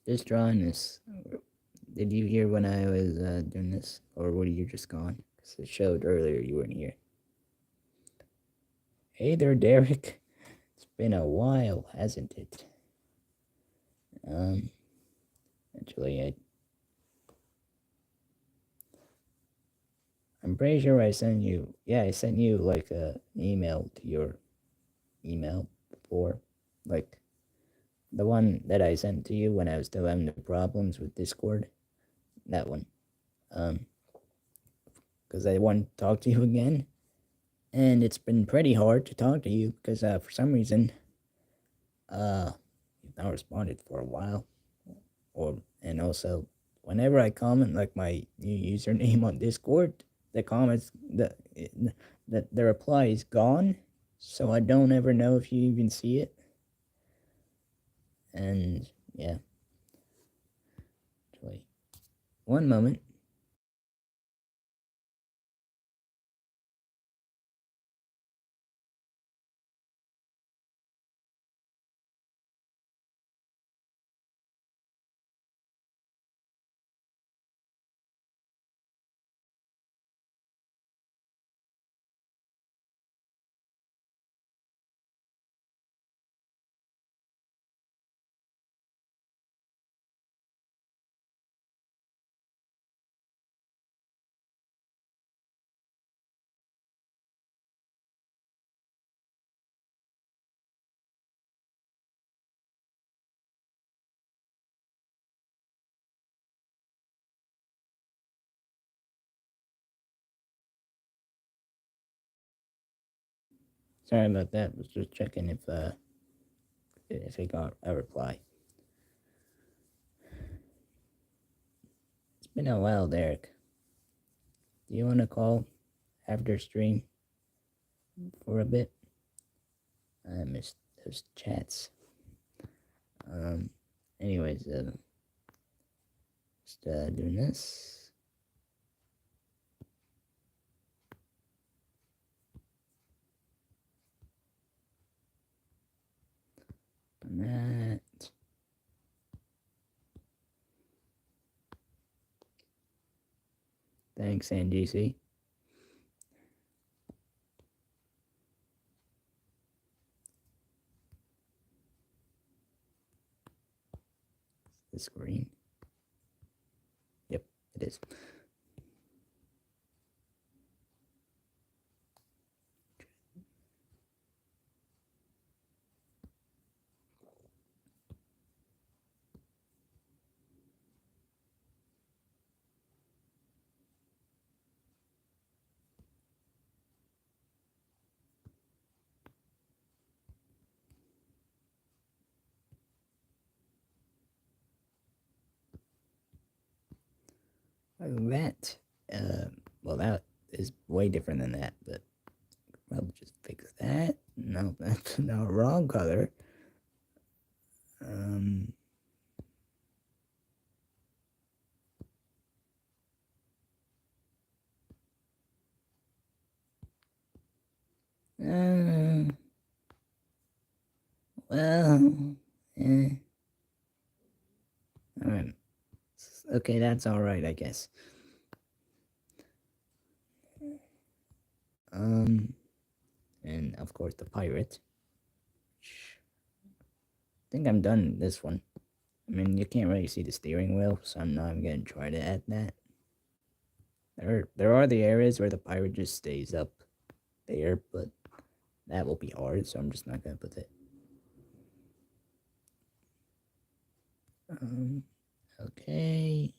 Just drawing this. Did you hear when I was doing this, or were you just gone? Because it showed earlier you weren't here. Hey there, Derek. It's been a while, hasn't it? Actually, I'm pretty sure I sent you. Yeah, I sent you like a email to your email before, like the one that I sent to you when I was still having the problems with Discord. That one. Because I want to talk to you again, and it's been pretty hard to talk to you because for some reason, you've not responded for a while, and also whenever I comment like my new username on Discord, the comments the reply is gone, so I don't ever know if you even see it. And yeah, actually, one moment. Sorry about that. Was just checking if I got a reply. It's been a while, Derek. Do you want to call after stream for a bit? I missed those chats. Anyways, just doing this. And that. Thanks, NGC. The screen. Yep, it is. That, well, that is way different than that, but I'll just fix that. No, that's the wrong color. Um, uh, well, alright. Okay, that's alright, I guess. And of course the pirate. I think I'm done with this one. I mean, you can't really see the steering wheel, so I'm not even gonna try to add that. There are the areas where the pirate just stays up there, but that will be hard, so I'm just not gonna put it. Okay.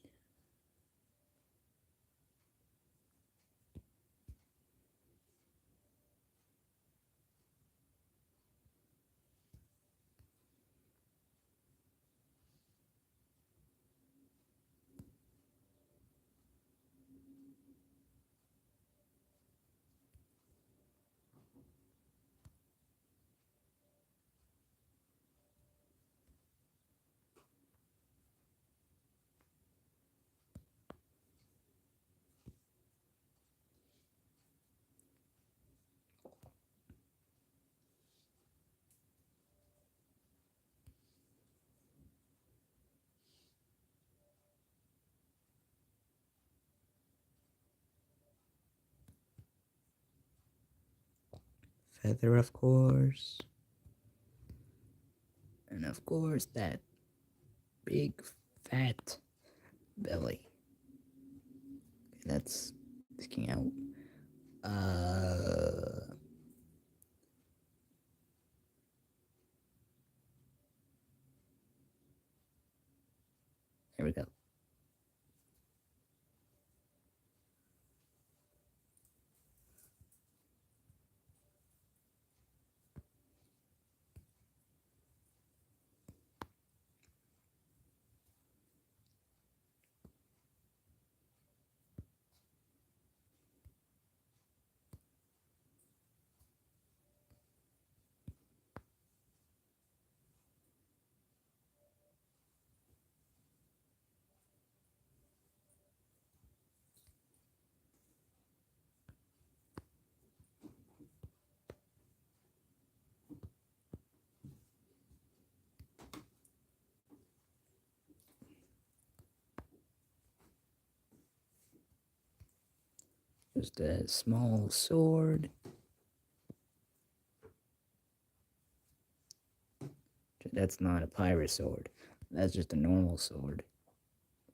feather, of course. And of course, that big fat belly. That's sticking out. There we go. Just a small sword. That's not a pirate sword. That's just a normal sword.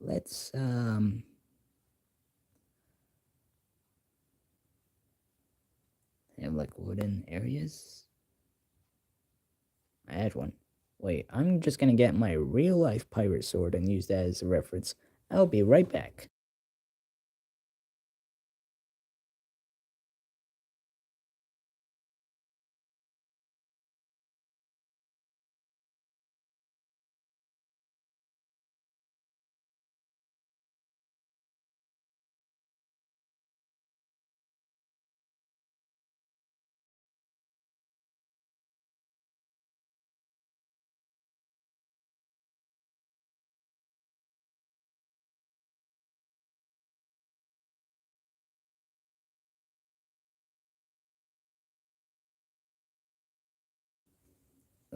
Let's have like wooden areas. I had one. Wait, I'm just gonna get my real life pirate sword and use that as a reference. I'll be right back.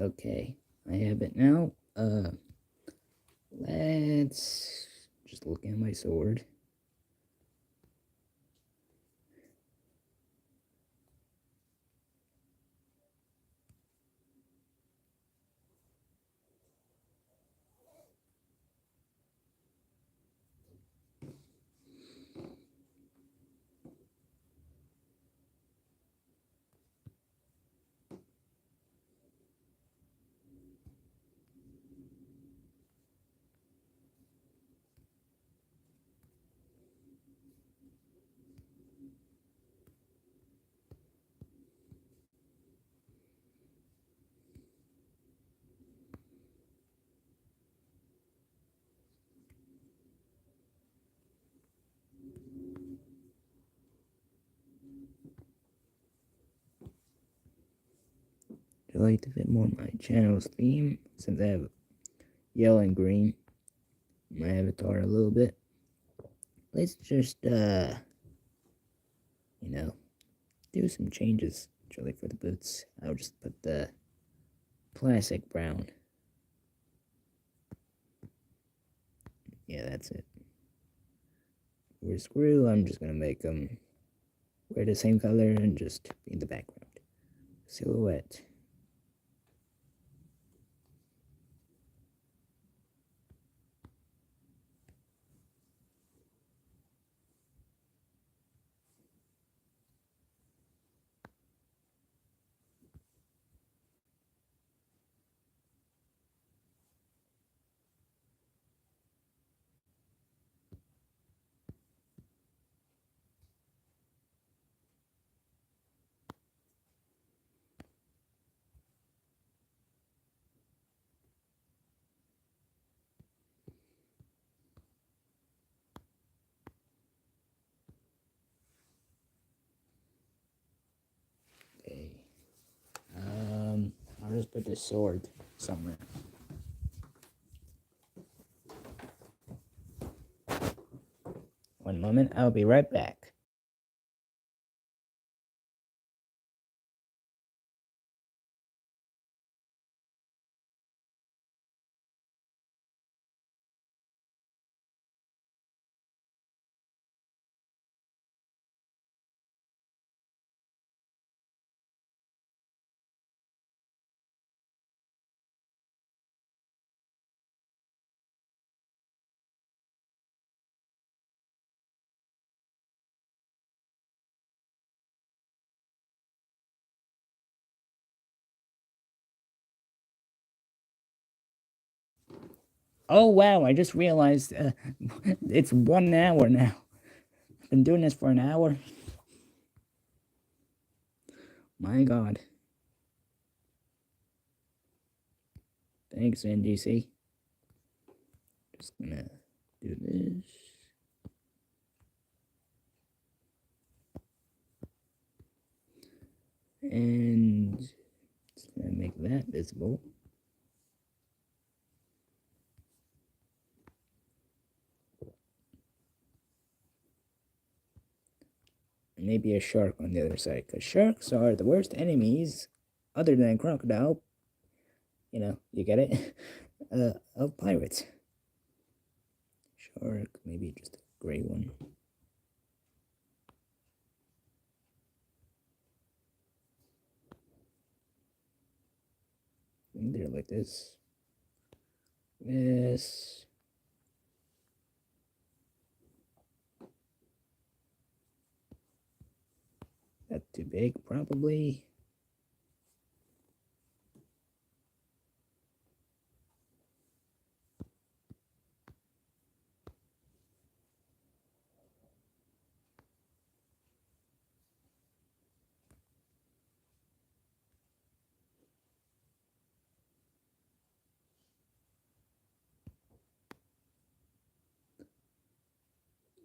Okay, I have it now. Let's just look at my sword. Would you like to fit more my channel's theme? Since I have yellow and green my avatar a little bit. Let's just you know, do some changes. Actually for the boots. I'll just put the classic brown. Yeah, that's it. For Screw, I'm just gonna make them wear the same color and just be in the background. Silhouette. Okay. I'll just put the sword somewhere. One moment, I'll be right back. Oh wow, I just realized it's 1 hour now. I've been doing this for an hour. My god. Thanks, NGC. Just gonna do this. And just gonna make that visible. Maybe a shark on the other side, because sharks are the worst enemies, other than crocodile. You know, you get it? Of pirates. Shark, maybe just a gray one. They're like this. This. That's too big, probably.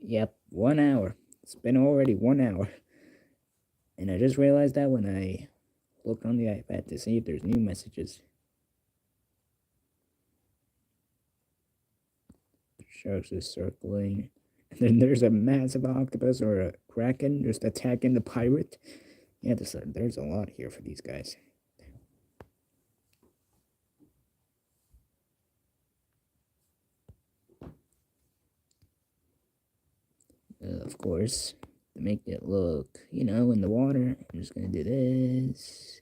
Yep, 1 hour. It's been already 1 hour. And I just realized that when I looked on the iPad to see if there's new messages. Sharks is circling. And then there's a massive octopus or a kraken just attacking the pirate. Yeah, there's a lot here for these guys. Of course, to make it look, you know, in the water, I'm just gonna do this.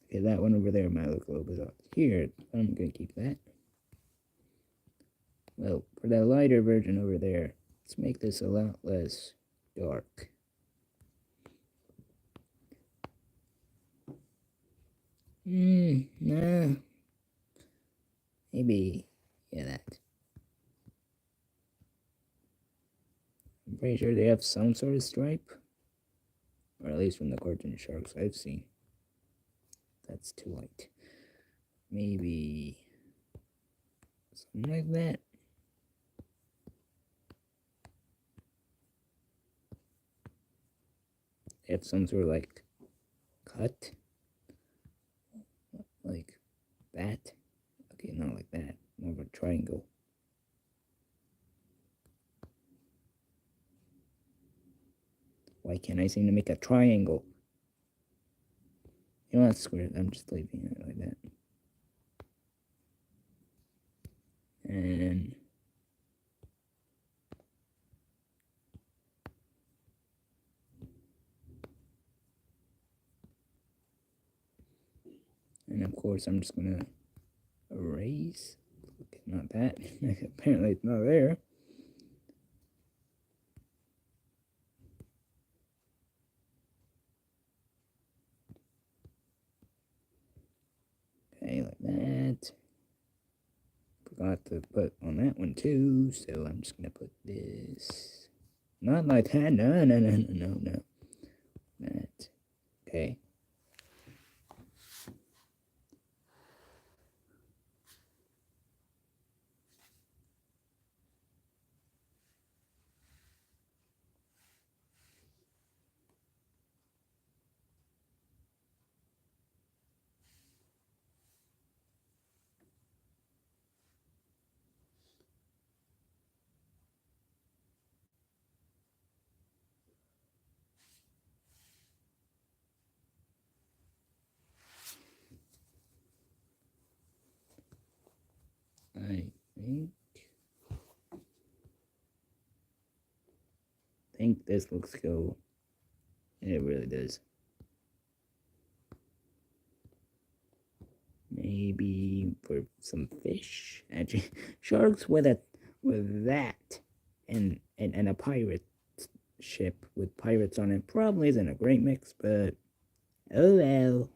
Okay, that one over there might look a little bit off. Here, I'm gonna keep that. Well, for that lighter version over there, let's make this a lot less dark. Nah. Maybe, yeah, that. I'm pretty sure they have some sort of stripe. Or at least from the cartoon sharks I've seen. That's too light. Maybe something like that. They have some sort of like cut. Like that. Okay, not like that. More of a triangle. Why can't I seem to make a triangle? You know, that's square. I'm just leaving it like that. And of course, I'm just gonna erase. Okay, not that. Apparently, it's not there. Okay, like that. Forgot to put on that one too, so I'm just gonna put this. Not like that. No. That. Okay. I think this looks cool. It really does. Maybe for some fish. Actually, sharks with that and a pirate ship with pirates on it probably isn't a great mix, but oh well.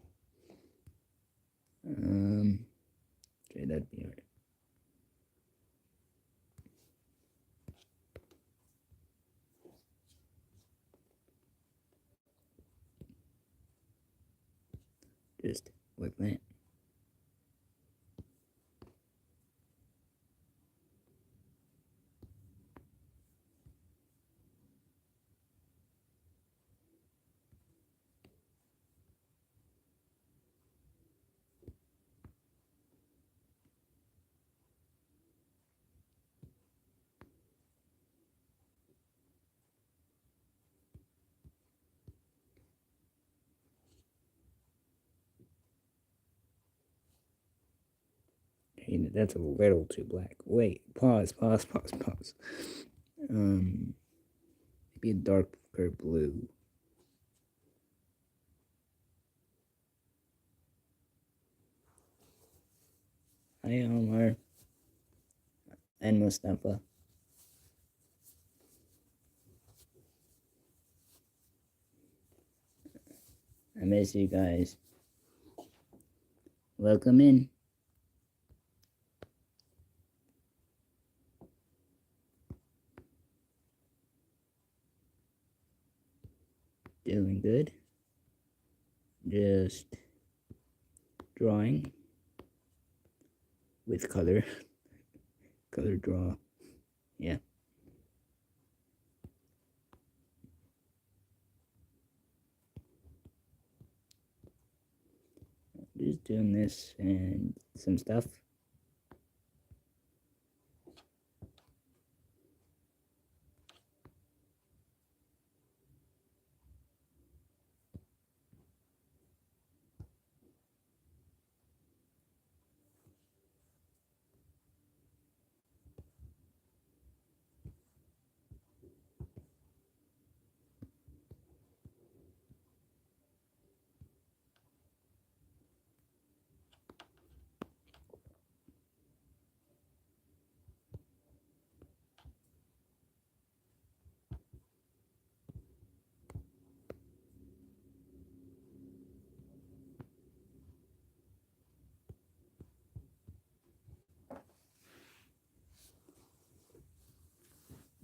Okay, that'd be alright. Just like that. Hey, that's a little too black. Wait, pause. Maybe a darker blue. Hi, Omar and Mustafa. I miss you guys. Welcome in. Doing good. Just drawing with color. Color draw. Yeah. Just doing this and some stuff.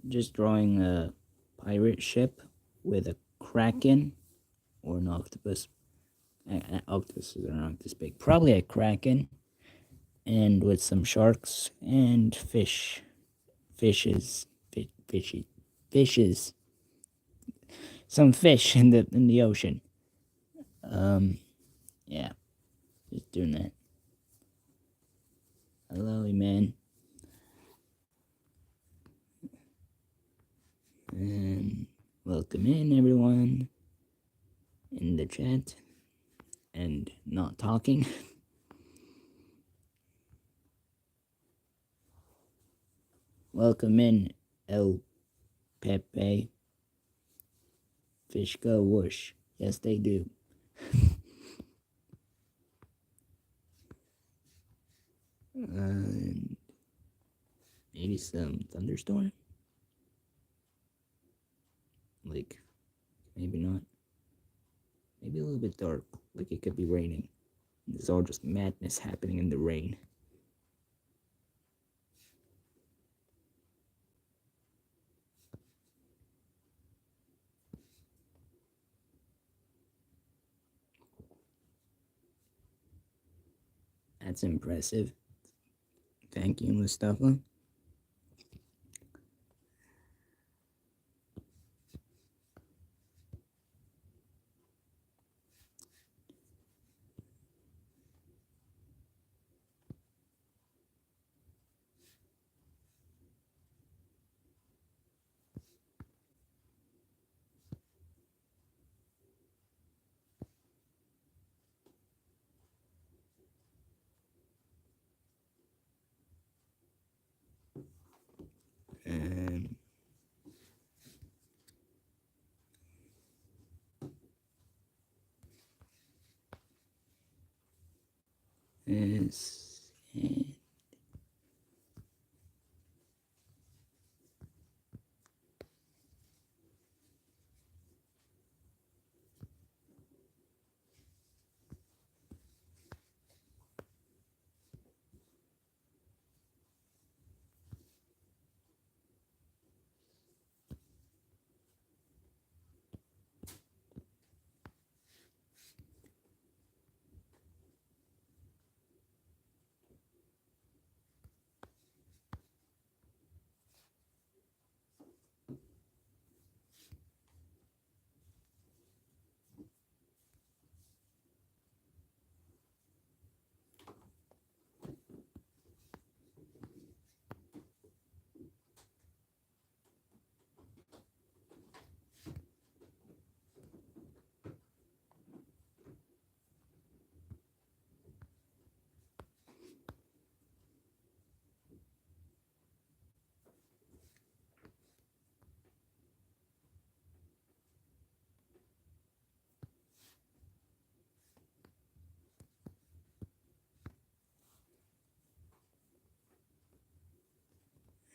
Just drawing a pirate ship with a kraken or an octopus. Octopuses are not this big. Probably a kraken, and with some sharks and fishes, some fish in the ocean. Yeah, just doing that. Hello, man. And welcome in, everyone, in the chat and not talking. Welcome in, El Pepe. Fish go whoosh. Yes, they do. Maybe some thunderstorm. Like, maybe not. Maybe a little bit dark. Like it could be raining. It's all just madness happening in the rain. That's impressive. Thank you, Mustafa. Yes,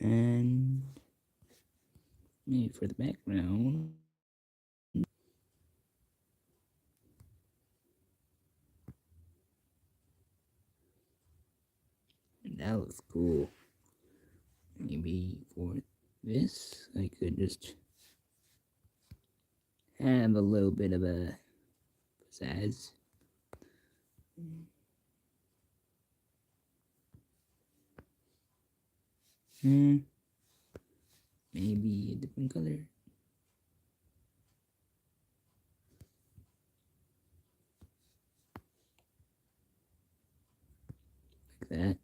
And and maybe for the background, that was cool. Maybe for this, I could just have a little bit of a pizzazz. Maybe a different color. Like that.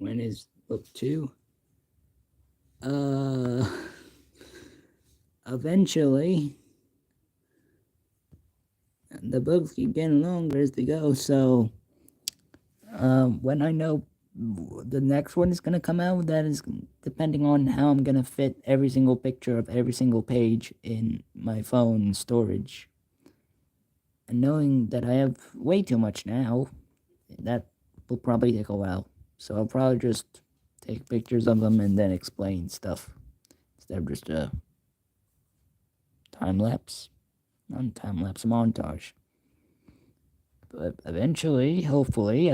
When is book 2? Eventually. The books keep getting longer as they go, so when I know the next one is gonna come out, that is depending on how I'm gonna fit every single picture of every single page in my phone storage. And knowing that I have way too much now, that will probably take a while. So I'll probably just take pictures of them and then explain stuff instead of just a time lapse, not time lapse montage. But eventually, hopefully,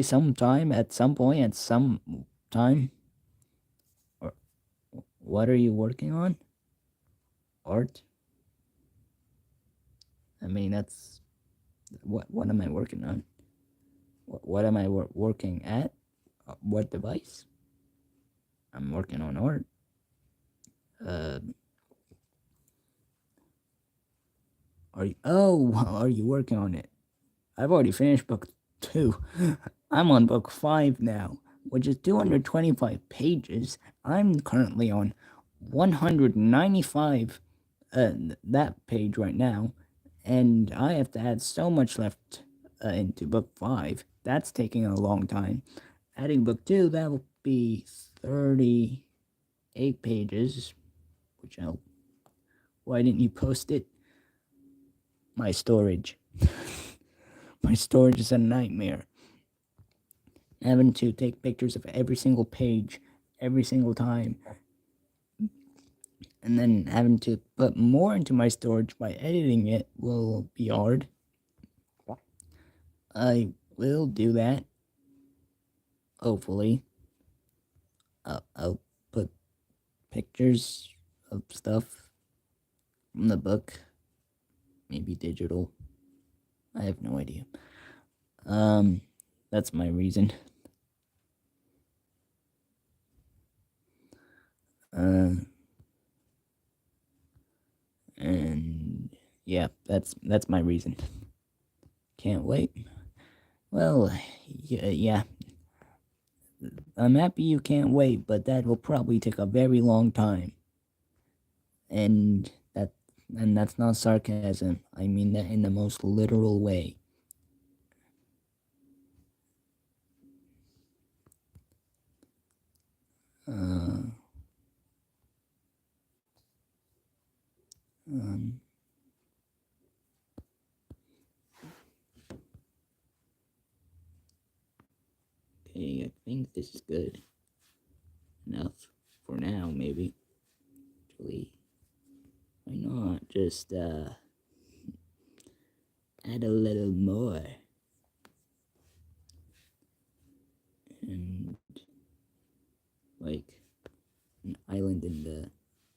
sometime, at some point, at some time. Or what are you working on? Art? I mean, that's what am I working on? What am I working at? What device? I'm working on art. Are you working on it? I've already finished book 2. I'm on book 5 now, which is 225 pages. I'm currently on 195 that page right now, and I have to add so much left into book 5. That's taking a long time. Adding book 2, that will be 38 pages, which I'll... Why didn't you post it? My storage. My storage is a nightmare. Having to take pictures of every single page, every single time, and then having to put more into my storage by editing it will be hard. I will do that. Hopefully. I'll put pictures of stuff from the book. Maybe digital. I have no idea. That's my reason. And yeah, that's my reason. Can't wait. Well, yeah. I'm happy you can't wait, but that will probably take a very long time. And And that's not sarcasm. I mean that in the most literal way. Uh, um, okay, I think this is good enough for now, maybe. Actually, why not just add a little more? And like an island in the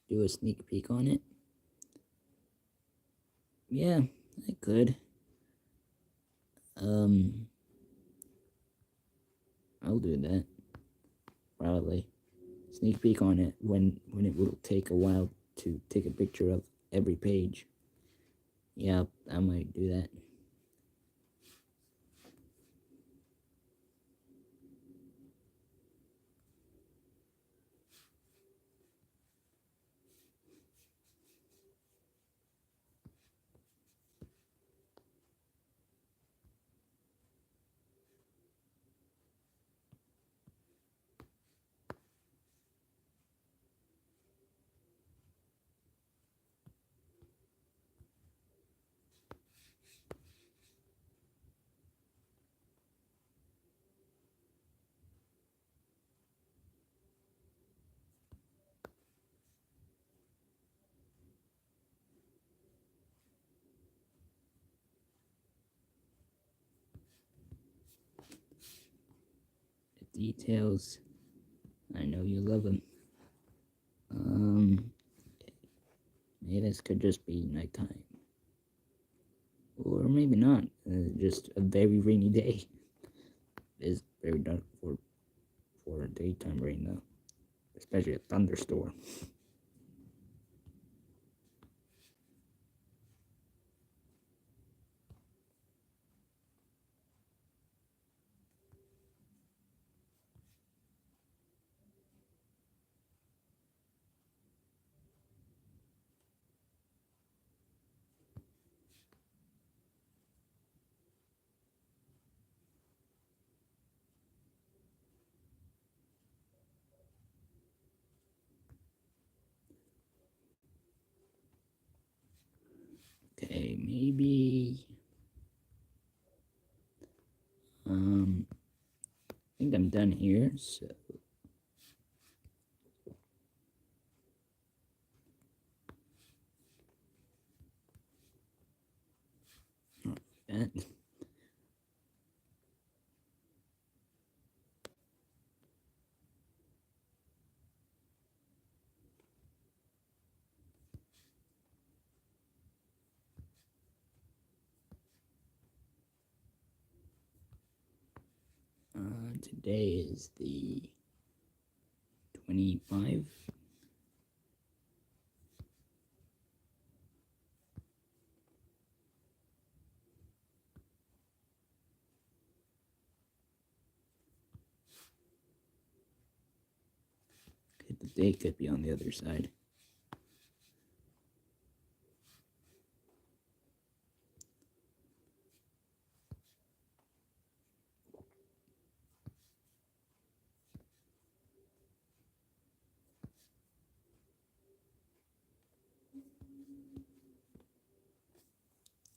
do a sneak peek on it. Yeah, I could. Um, I'll do that. Probably. Sneak peek on it when it will take a while to take a picture of every page. Yeah, I might do that. The details, I know you love them. Maybe this could just be nighttime. Or maybe not. Just a very rainy day. It's very dark for daytime rain though. Especially a thunderstorm. Okay, maybe I think I'm done here, so that. Today is the 25. The date could be on the other side.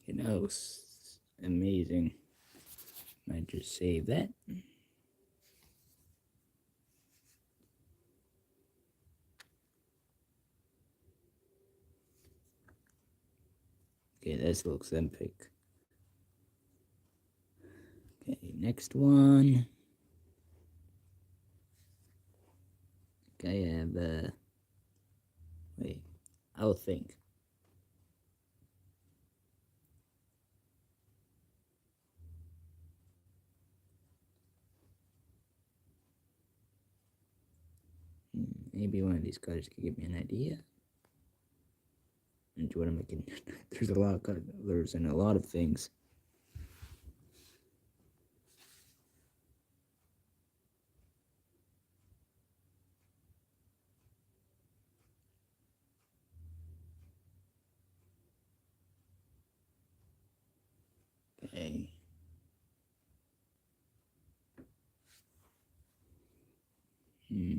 You know, it's amazing. I just save that. Okay, this looks epic. Okay, next one. Okay, I have wait, I'll think. Maybe one of these colors could give me an idea. And what am I making? There's a lot of colors and a lot of things. Okay. Hmm.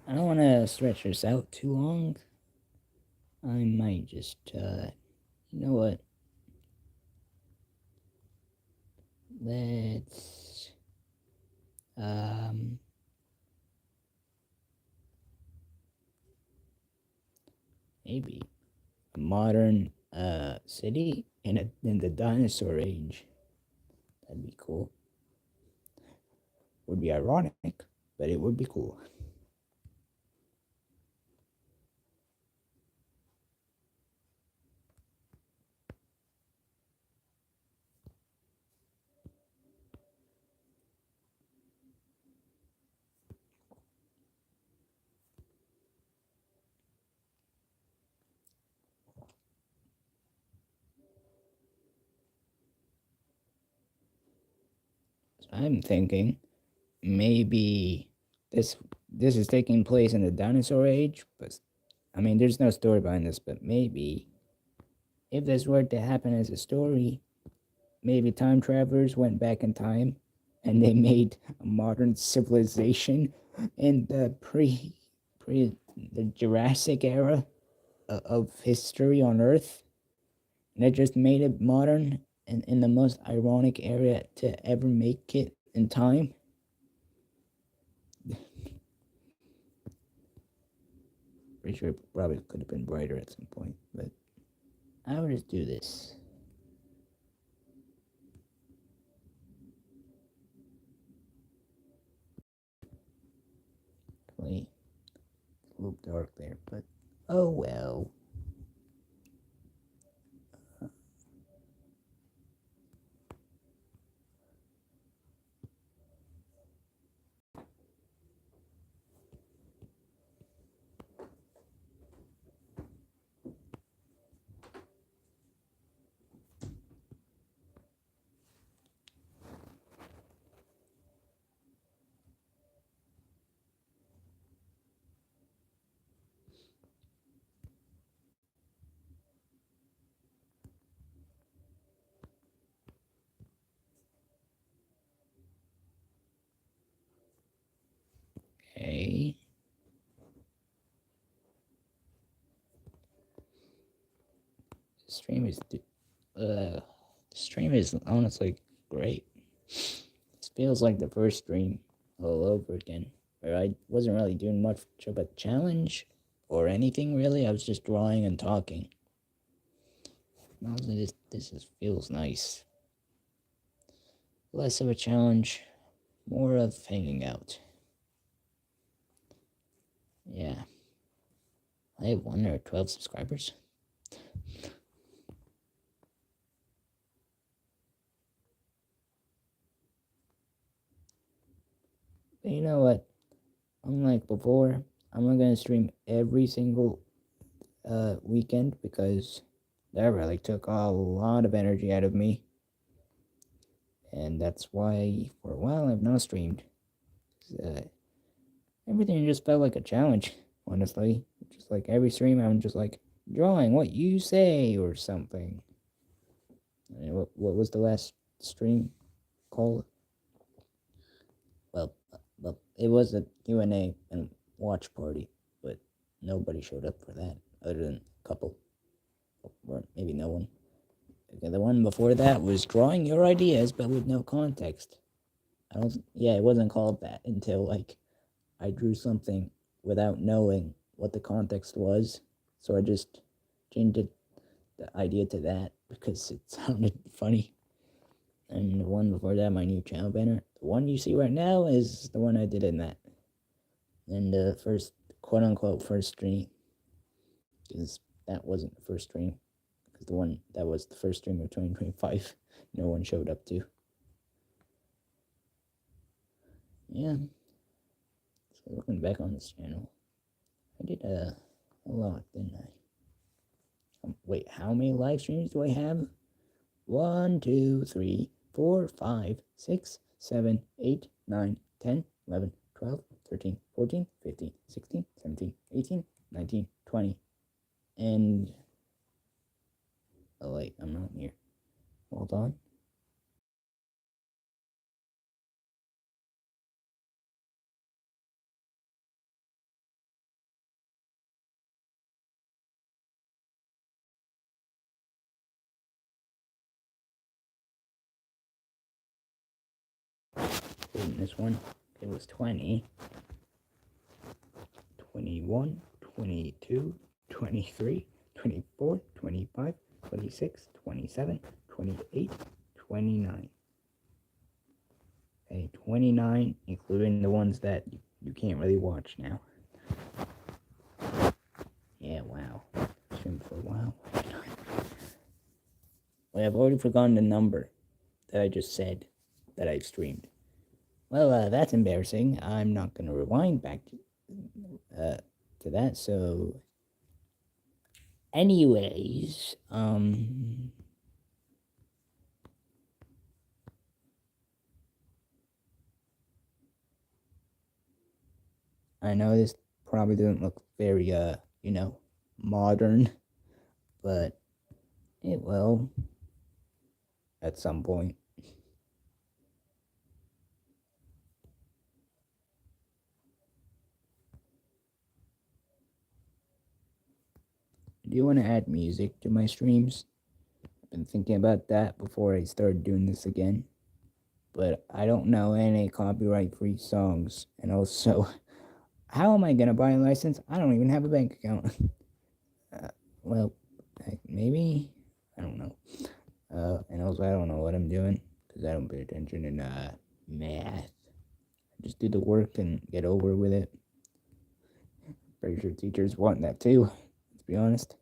I don't want to stretch this out too long. I might just, you know what? Let's, maybe a modern, city in the dinosaur age. That'd be cool. Would be ironic, but it would be cool. So I'm thinking maybe this is taking place in the dinosaur age, but I mean, there's no story behind this, but maybe if this were to happen as a story, maybe time travelers went back in time and they made a modern civilization in the pre the Jurassic era of history on Earth, and it just made it modern and in the most ironic area to ever make it in time. Pretty sure it probably could have been brighter at some point, but I would just do this. It's a little dark there, but oh well. Okay. Stream is stream is honestly great. This feels like the first stream all over again, where I wasn't really doing much of a challenge or anything really. I was just drawing and talking. Honestly, this just feels nice. Less of a challenge, more of hanging out. Yeah. I have 1 or 12 subscribers. But you know what? Unlike before, I'm not gonna stream every single weekend because that really took a lot of energy out of me. And that's why for a while I've not streamed. Everything just felt like a challenge, honestly. Just like every stream, I'm just like drawing what you say or something. What was the last stream called? Well, it was a Q&A and watch party, but nobody showed up for that other than a couple, or maybe no one. Okay, the one before that was drawing your ideas, but with no context. Yeah, it wasn't called that until like I drew something without knowing what the context was, so I just changed the idea to that because it sounded funny. And the one before that, my new channel banner, the one you see right now is the one I did in that. And the first, quote-unquote, first stream, because that wasn't the first stream, because the one that was the first stream of 2025, no one showed up to. Yeah. So looking back on this channel, I did a lot, didn't I? Wait, how many live streams do I have? 1, 2, 3, 4, 5, 6, 7, 8, 9, 10, 11, 12, 13, 14, 15, 16, 17, 18, 19, 20, and oh wait, I'm not near. Hold on. In this one, it was 20, 21, 22, 23, 24, 25, 26, 27, 28, 29. Okay, 29, including the ones that you can't really watch now. Yeah, wow. Streamed for a while. Well, I've already forgotten the number that I just said that I've streamed. Well, that's embarrassing. I'm not going to rewind back to that, so... Anyways, I know this probably doesn't look very, modern, but it will at some point. Do you want to add music to my streams? I've been thinking about that before I started doing this again, but I don't know any copyright-free songs, and also, how am I gonna buy a license? I don't even have a bank account. Well, maybe, I don't know. And also I don't know what I'm doing, because I don't pay attention in math. I just do the work and get over with it. Pretty sure teachers want that too, let's be honest.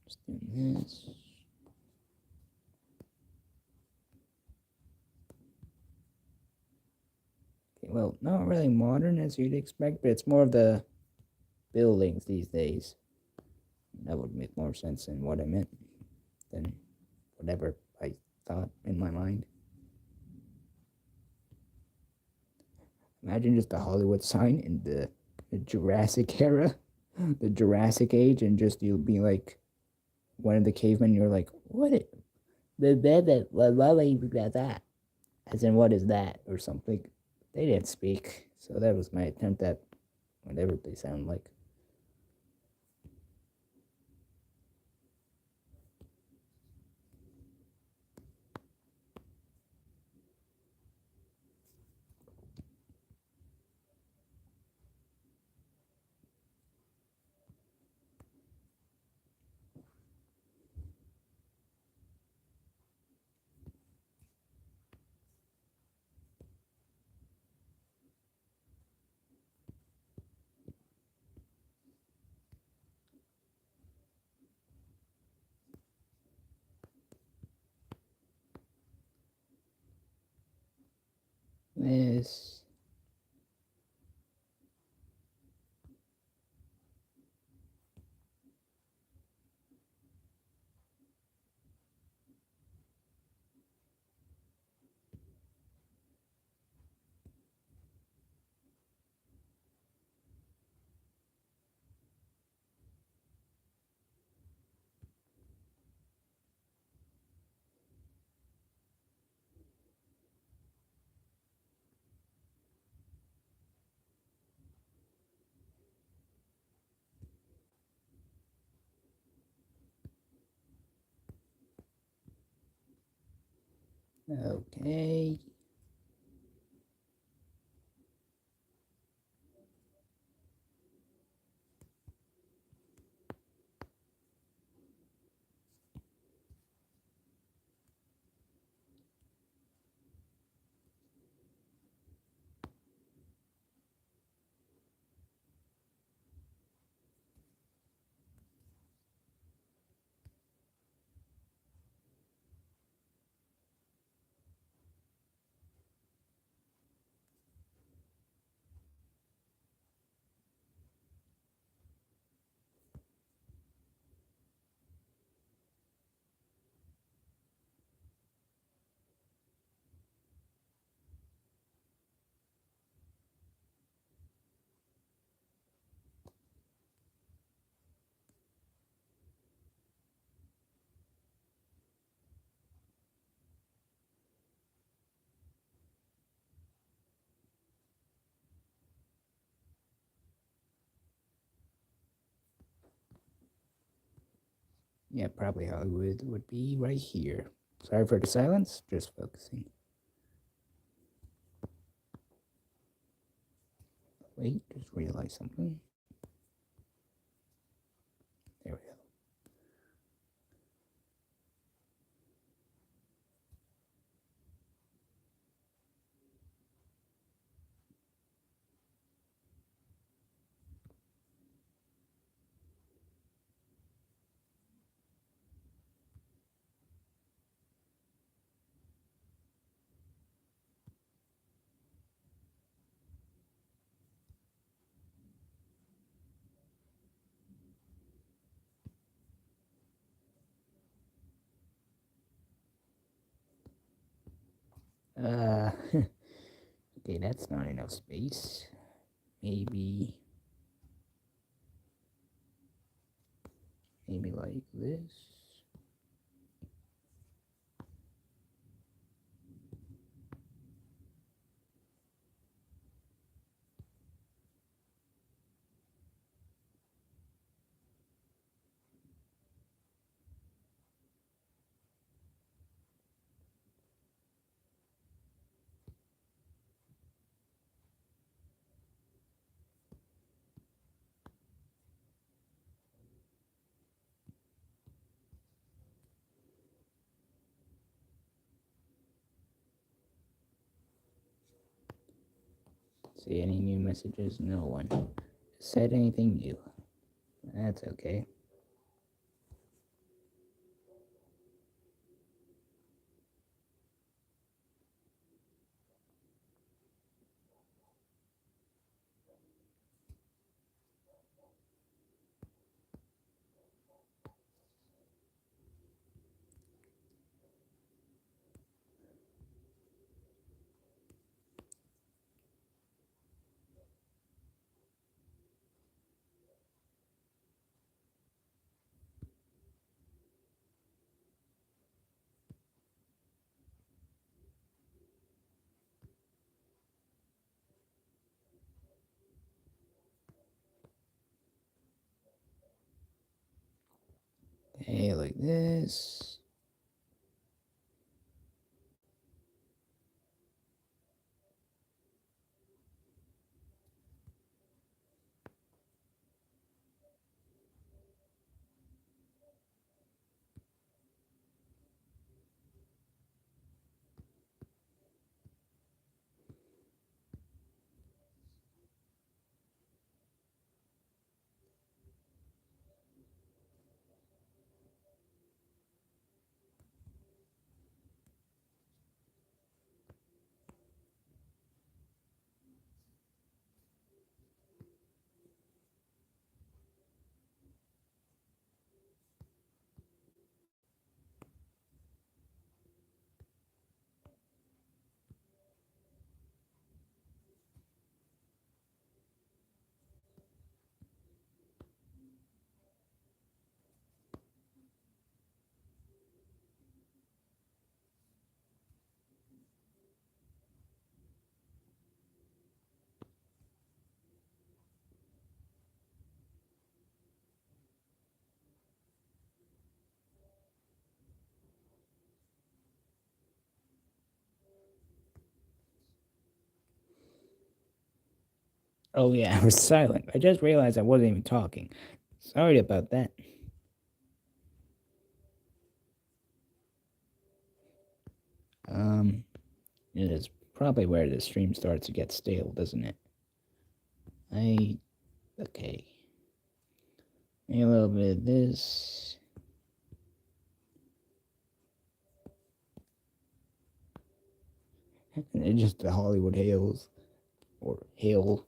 Just doing this. Okay, well, not really modern as you'd expect, but it's more of the buildings these days. That would make more sense in what I meant than whatever I thought in my mind. Imagine just a Hollywood sign in the Jurassic era, the Jurassic age, and just you'll be like one of the cavemen. You're like, what? That? As in, what is that, or something? They didn't speak, so that was my attempt at whatever they sound like. This. Okay. Yeah, probably Hollywood would be right here. Sorry for the silence, just focusing. Wait, just realized something. There we go. Okay, that's not enough space. Maybe like this. See any new messages? No one said anything new. That's okay. Okay, like this. Oh yeah, I was silent. I just realized I wasn't even talking. Sorry about that. Um, it is probably where the stream starts to get stale, doesn't it? Okay. Maybe a little bit of this. And just the Hollywood Hills or Hill.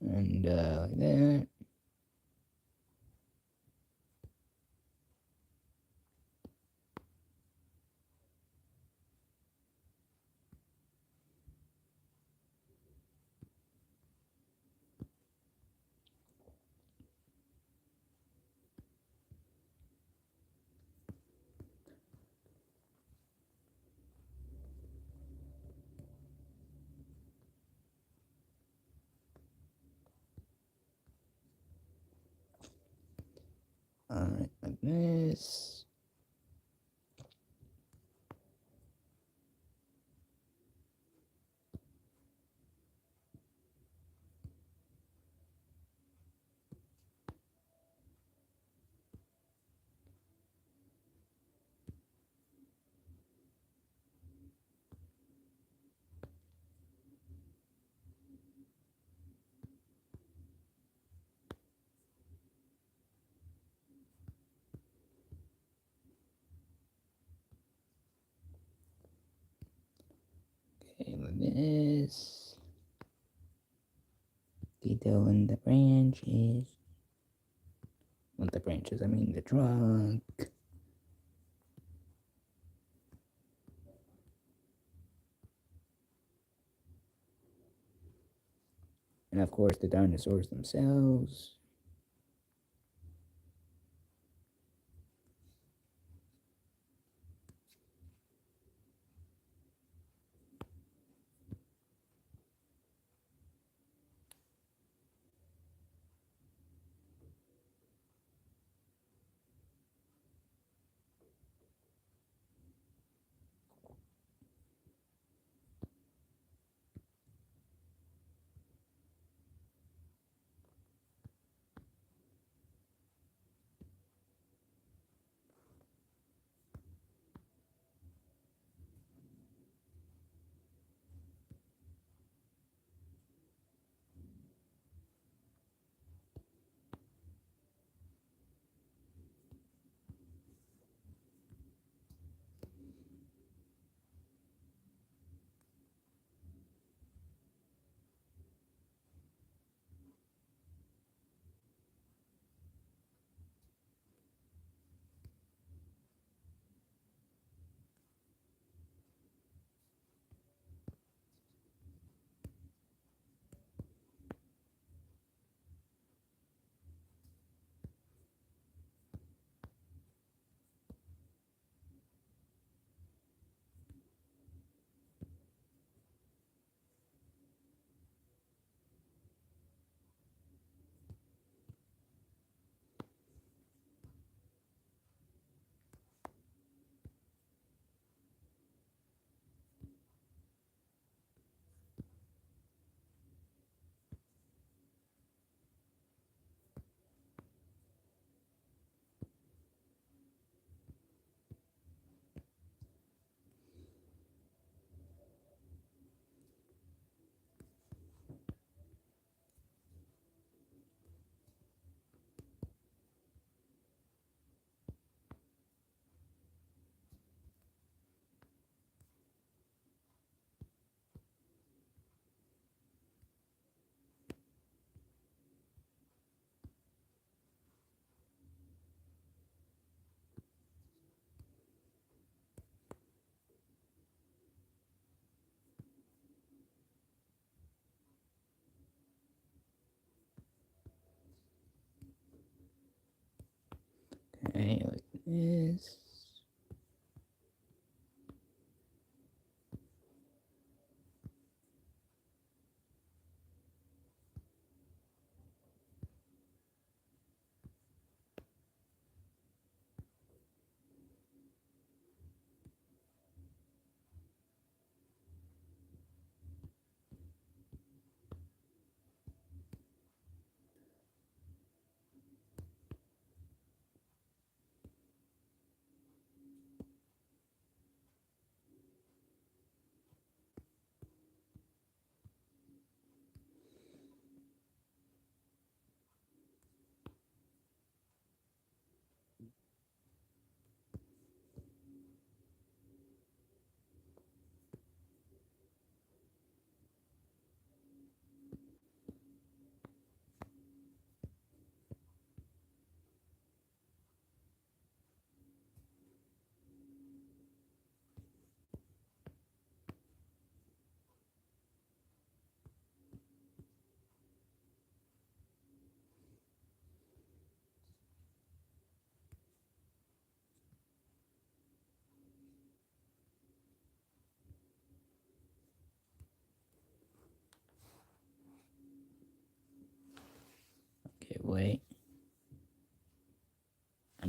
And like that. this. Okay, with this. Detail in the branches. Not the branches, I mean the trunk. And of course the dinosaurs themselves. Okay, like this.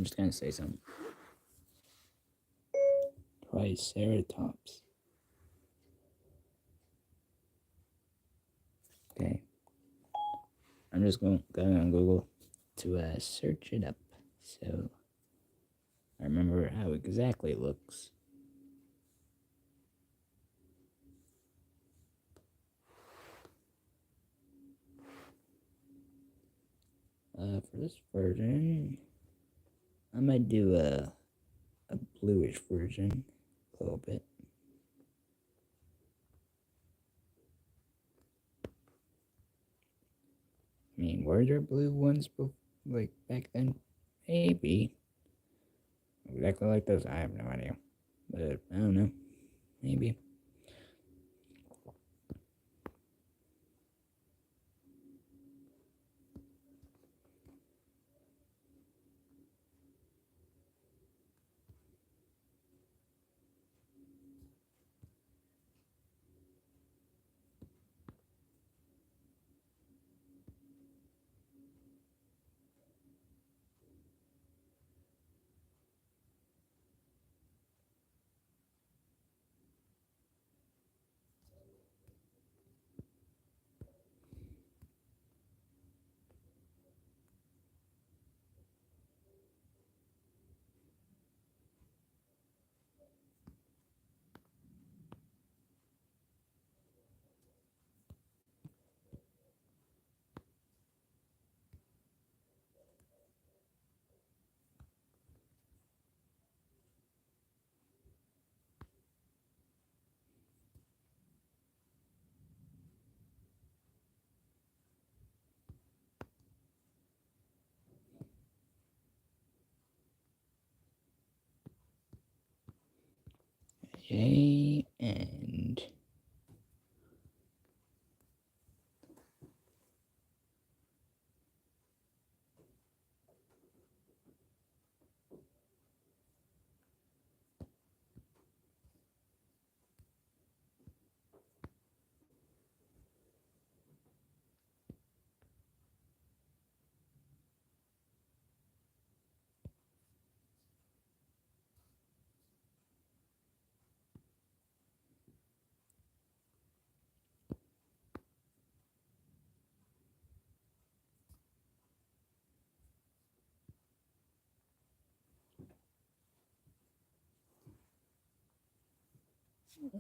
just gonna say something. Triceratops. Okay. I'm just going on Google to search it up, so I remember how exactly it looks. For this version, I might do a bluish version, a little bit. I mean, were there blue ones like back then? Maybe. Exactly like those, I have no idea. But I don't know. Maybe. Okay, and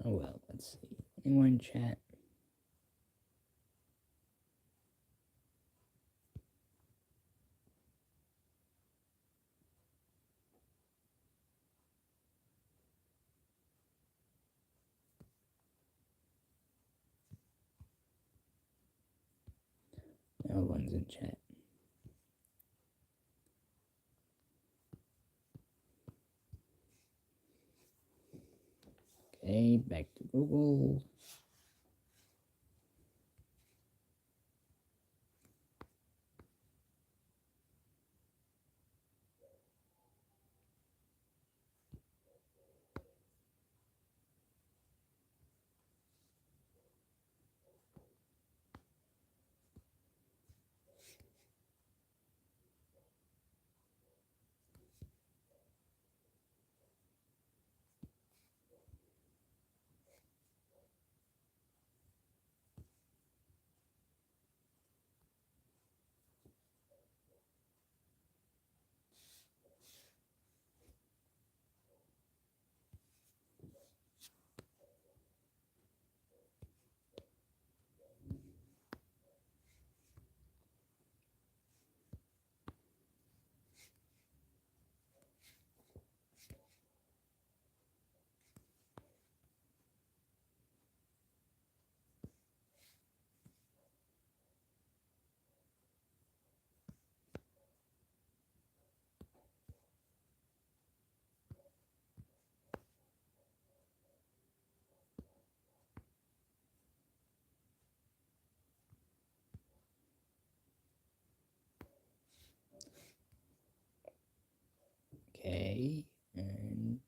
oh well, let's see. Anyone chat? No one's in chat. Okay, back to Google. Okay, and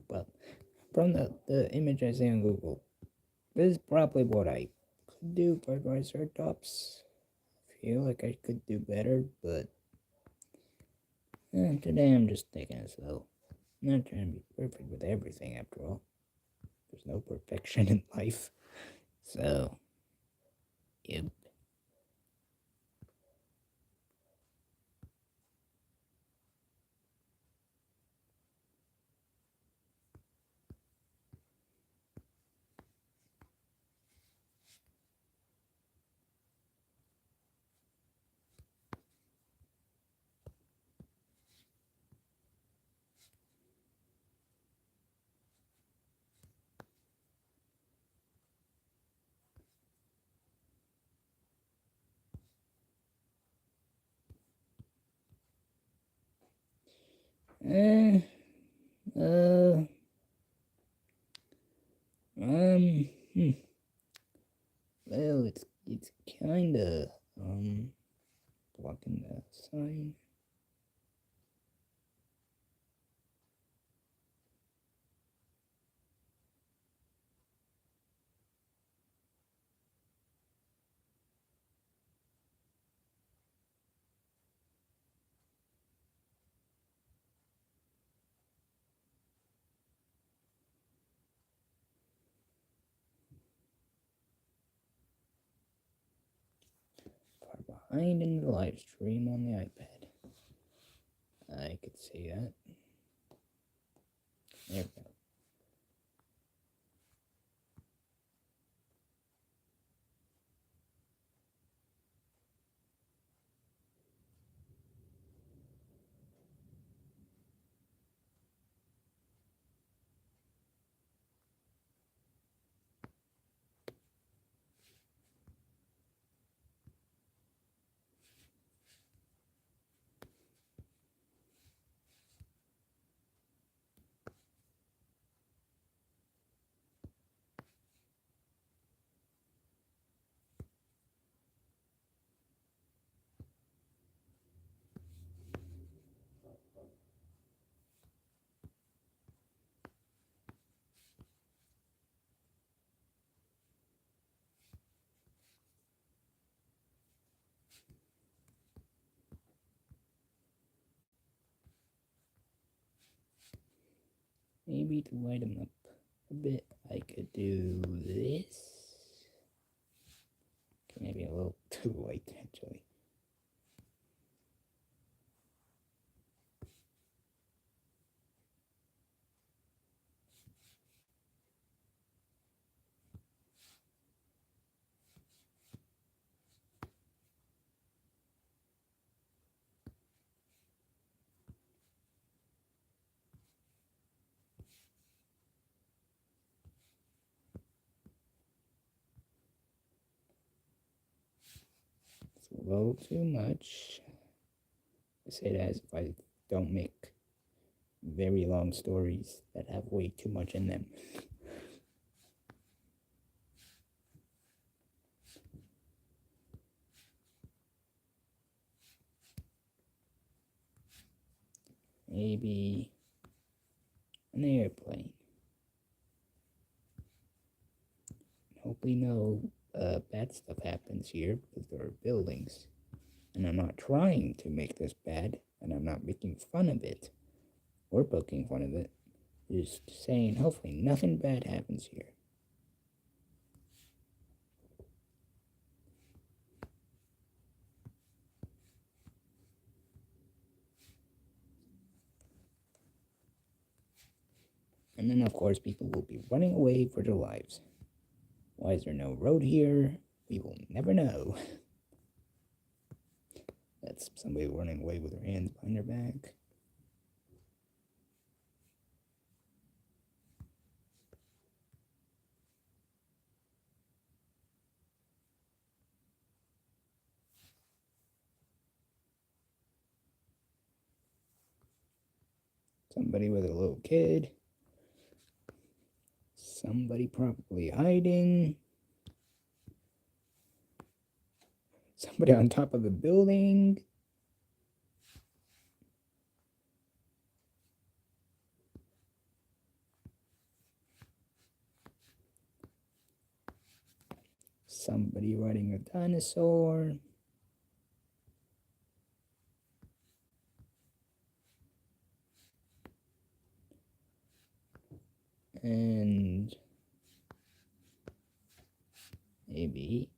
well, from the image I see on Google, this is probably what I could do for Triceratops. I feel like I could do better, but today I'm just taking it slow. I'm not trying to be perfect with everything, after all. There's no perfection in life. So, yep. Uh, uh, um, hmm. Well, it's kinda, blocking the sign. Far behind in the live stream on the iPad. I could see that. There we go. Maybe to light them up a bit, I could do this. Maybe a little too light, actually. It's a little too much. I say that as if I don't make very long stories that have way too much in them. Maybe an airplane. Hopefully no bad stuff happens here because there are buildings. And I'm not trying to make this bad, and I'm not making fun of it or poking fun of it. Just saying hopefully nothing bad happens here. And then, of course, people will be running away for their lives. Why is there no road here? We will never know. That's somebody running away with their hands behind their back. Somebody with a little kid. Somebody probably hiding. Somebody on top of a building. somebody riding a dinosaur. And maybe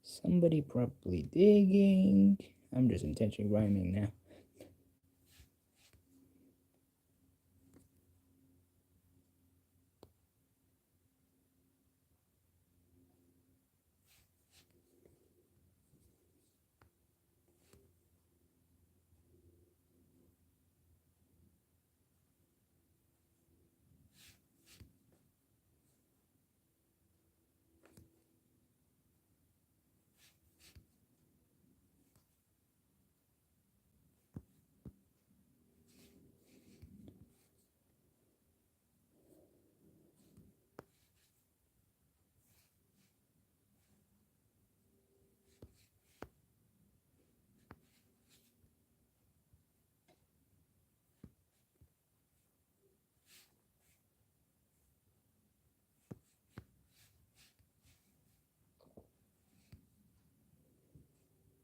somebody probably digging. I'm just intentionally rhyming now.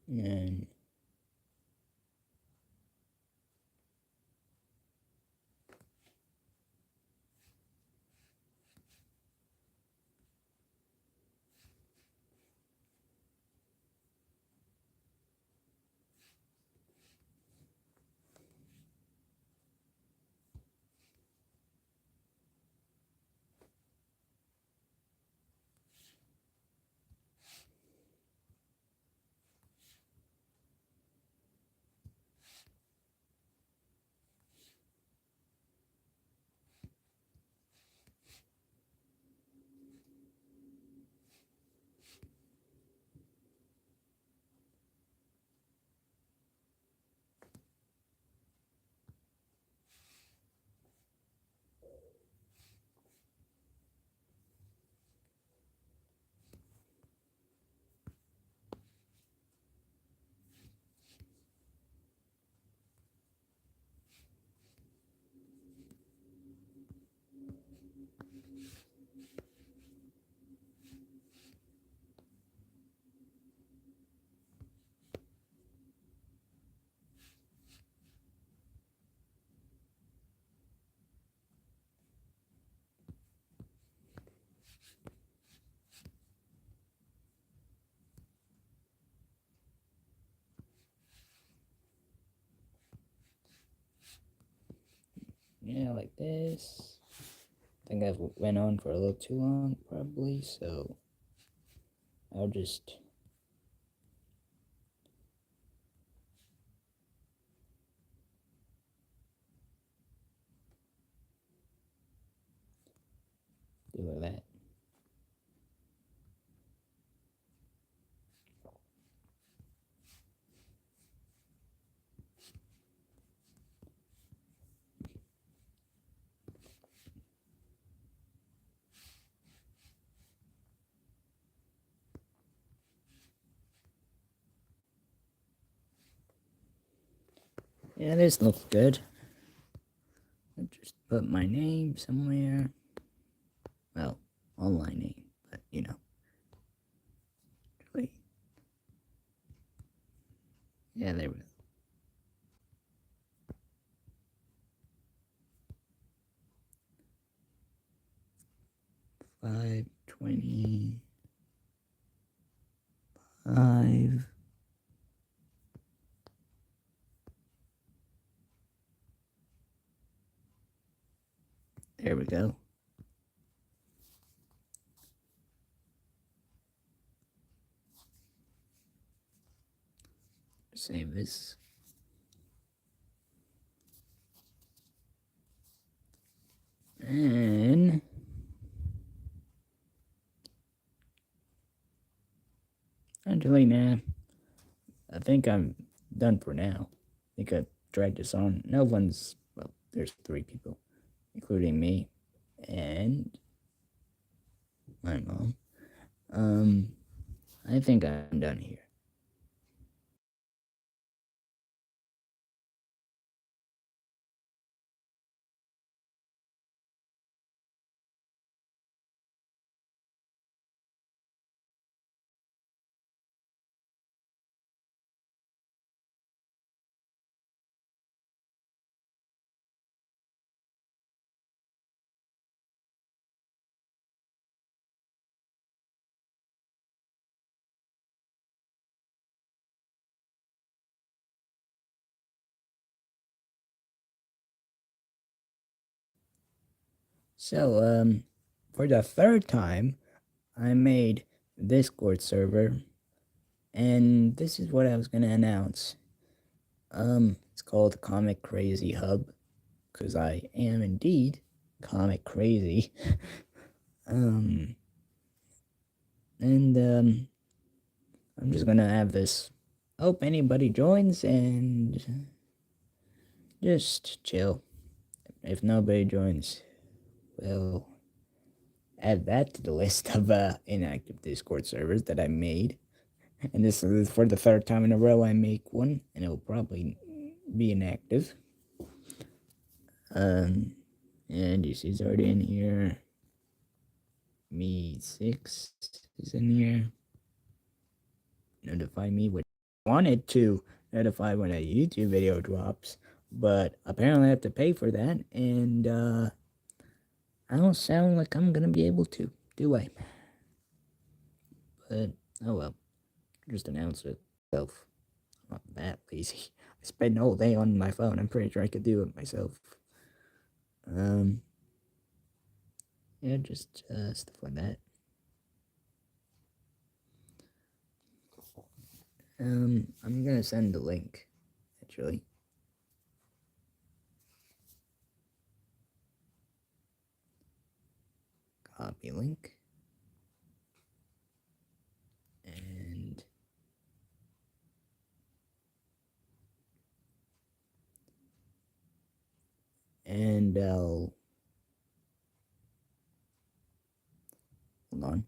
And yeah, like this. I think I've went on for a little too long, probably, so I'll just do that. Yeah, this looks good. I'll just put my name somewhere. Well, online name, but you know. Wait. Yeah, there we go. 525. There we go. Save this. And actually, nah. I think I'm done for now. I think I've dragged this on. No one's, well, there's 3 people, including me and my mom. I think I'm done here. So, for the third time, I made a Discord server, and this is what I was gonna announce. It's called Comic Crazy Hub, because I am indeed comic crazy. And I'm just gonna have this. Hope anybody joins and just chill. If nobody joins, well, add that to the list of inactive Discord servers that I made. And this is for the third time in a row I make one, and it'll probably be inactive. And DC's already in here. Me6 is in here. Notify me when I wanted to notify when a YouTube video drops, but apparently I have to pay for that, and I don't sound like I'm gonna be able to, do I? But oh well, just announce it myself. I'm not that lazy. I spend the whole day on my phone. I'm pretty sure I could do it myself. Yeah, just stuff like that. I'm gonna send the link, actually. Copy link. And I'll hold on.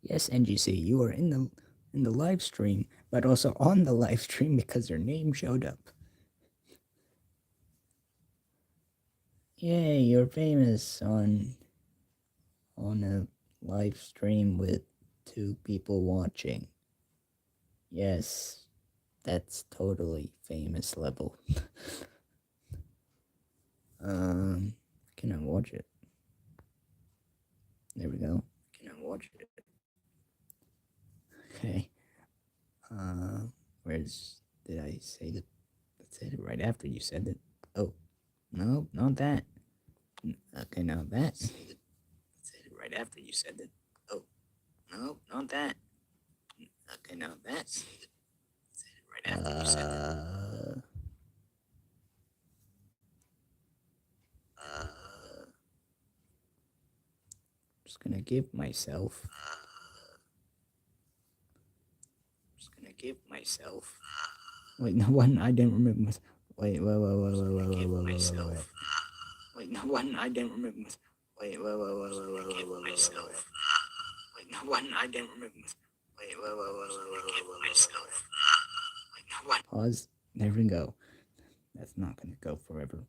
Yes, NGC, you are in the live stream, but also on the live stream because your name showed up. Yay, you're famous on a live stream with 2 people watching. Yes, that's totally famous level. Can I watch it? There we go. Can I watch it? Okay. Where's did I say that? That's it right after you said it. Oh, no, not that. Okay, now that. That's it right after you said it. Oh, no, not that. Okay, now that. That's it right after you said it. Just gonna give myself. Just gonna give myself. Wait, no one. I didn't remember. Wait. Wait, no one. I didn't remember. Wait. Wait, no one. I didn't remember. Wait. Wait, no one. Pause. There we go. That's not gonna go forever.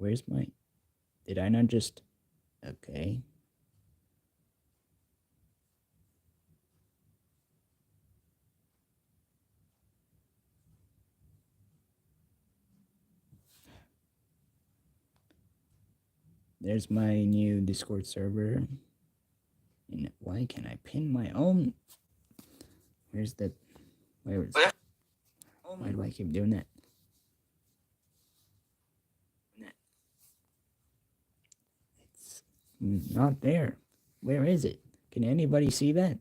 Where's my... Did I not just... Okay. There's my new Discord server. And why can't I pin my own? Where's the... Where is it? Why do I keep doing that? It's not there. Where is it? Can anybody see that?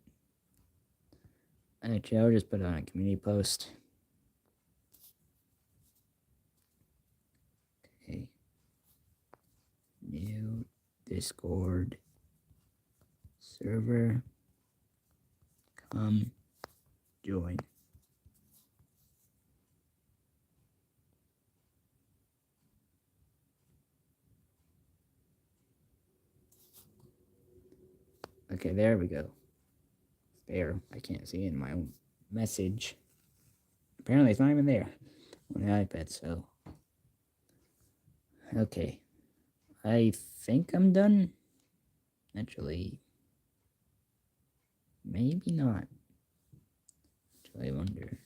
Actually, I'll just put it on a community post. Okay. New Discord server. Come join. Okay, there we go. There. I can't see it in my own message. Apparently, it's not even there on the iPad, so. Okay. I think I'm done. Actually, maybe not. Actually, I wonder.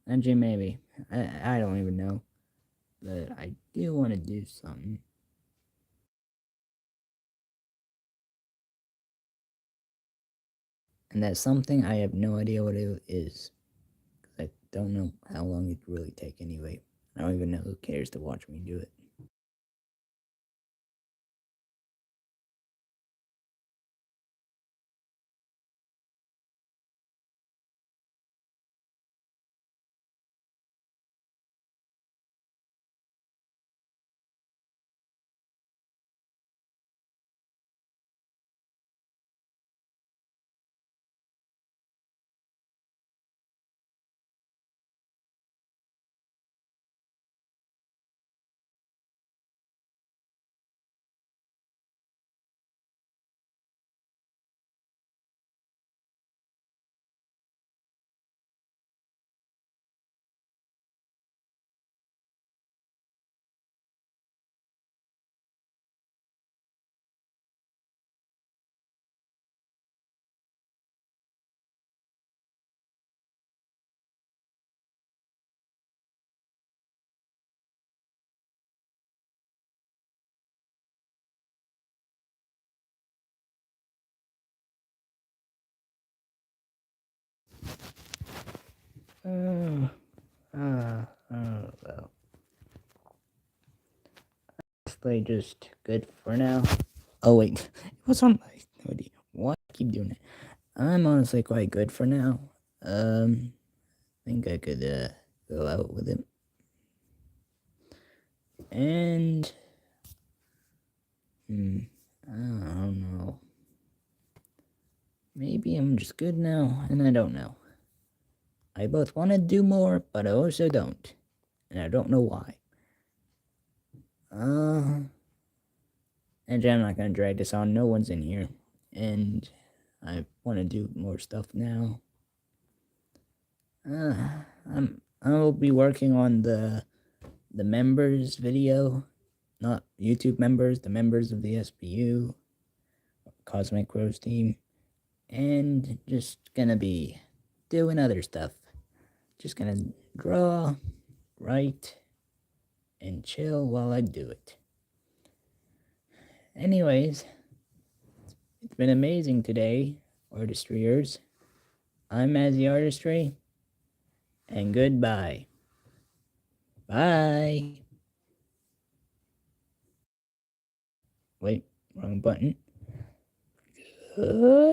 Actually, maybe. I don't even know. But I do want to do something. And that's something I have no idea what it is. I don't know how long it really take anyway. I don't even know who cares to watch me do it. Well. Play just good for now. Oh wait, it was on my hoodie. Why I keep doing it? I'm honestly quite good for now. I think I could go out with him. And I don't know. Maybe I'm just good now, and I don't know. I both want to do more, but I also don't. And I don't know why. And I'm not gonna drag this on. No one's in here. And I want to do more stuff now. I'll be working on the members video, not YouTube members, the members of the SBU, Cosmic Rose team, and just gonna be doing other stuff. Just gonna draw, write, and chill while I do it. Anyways, it's been amazing today, Artistryers. I'm Mazzy Artistry, and goodbye. Bye. Wait, wrong button. Good.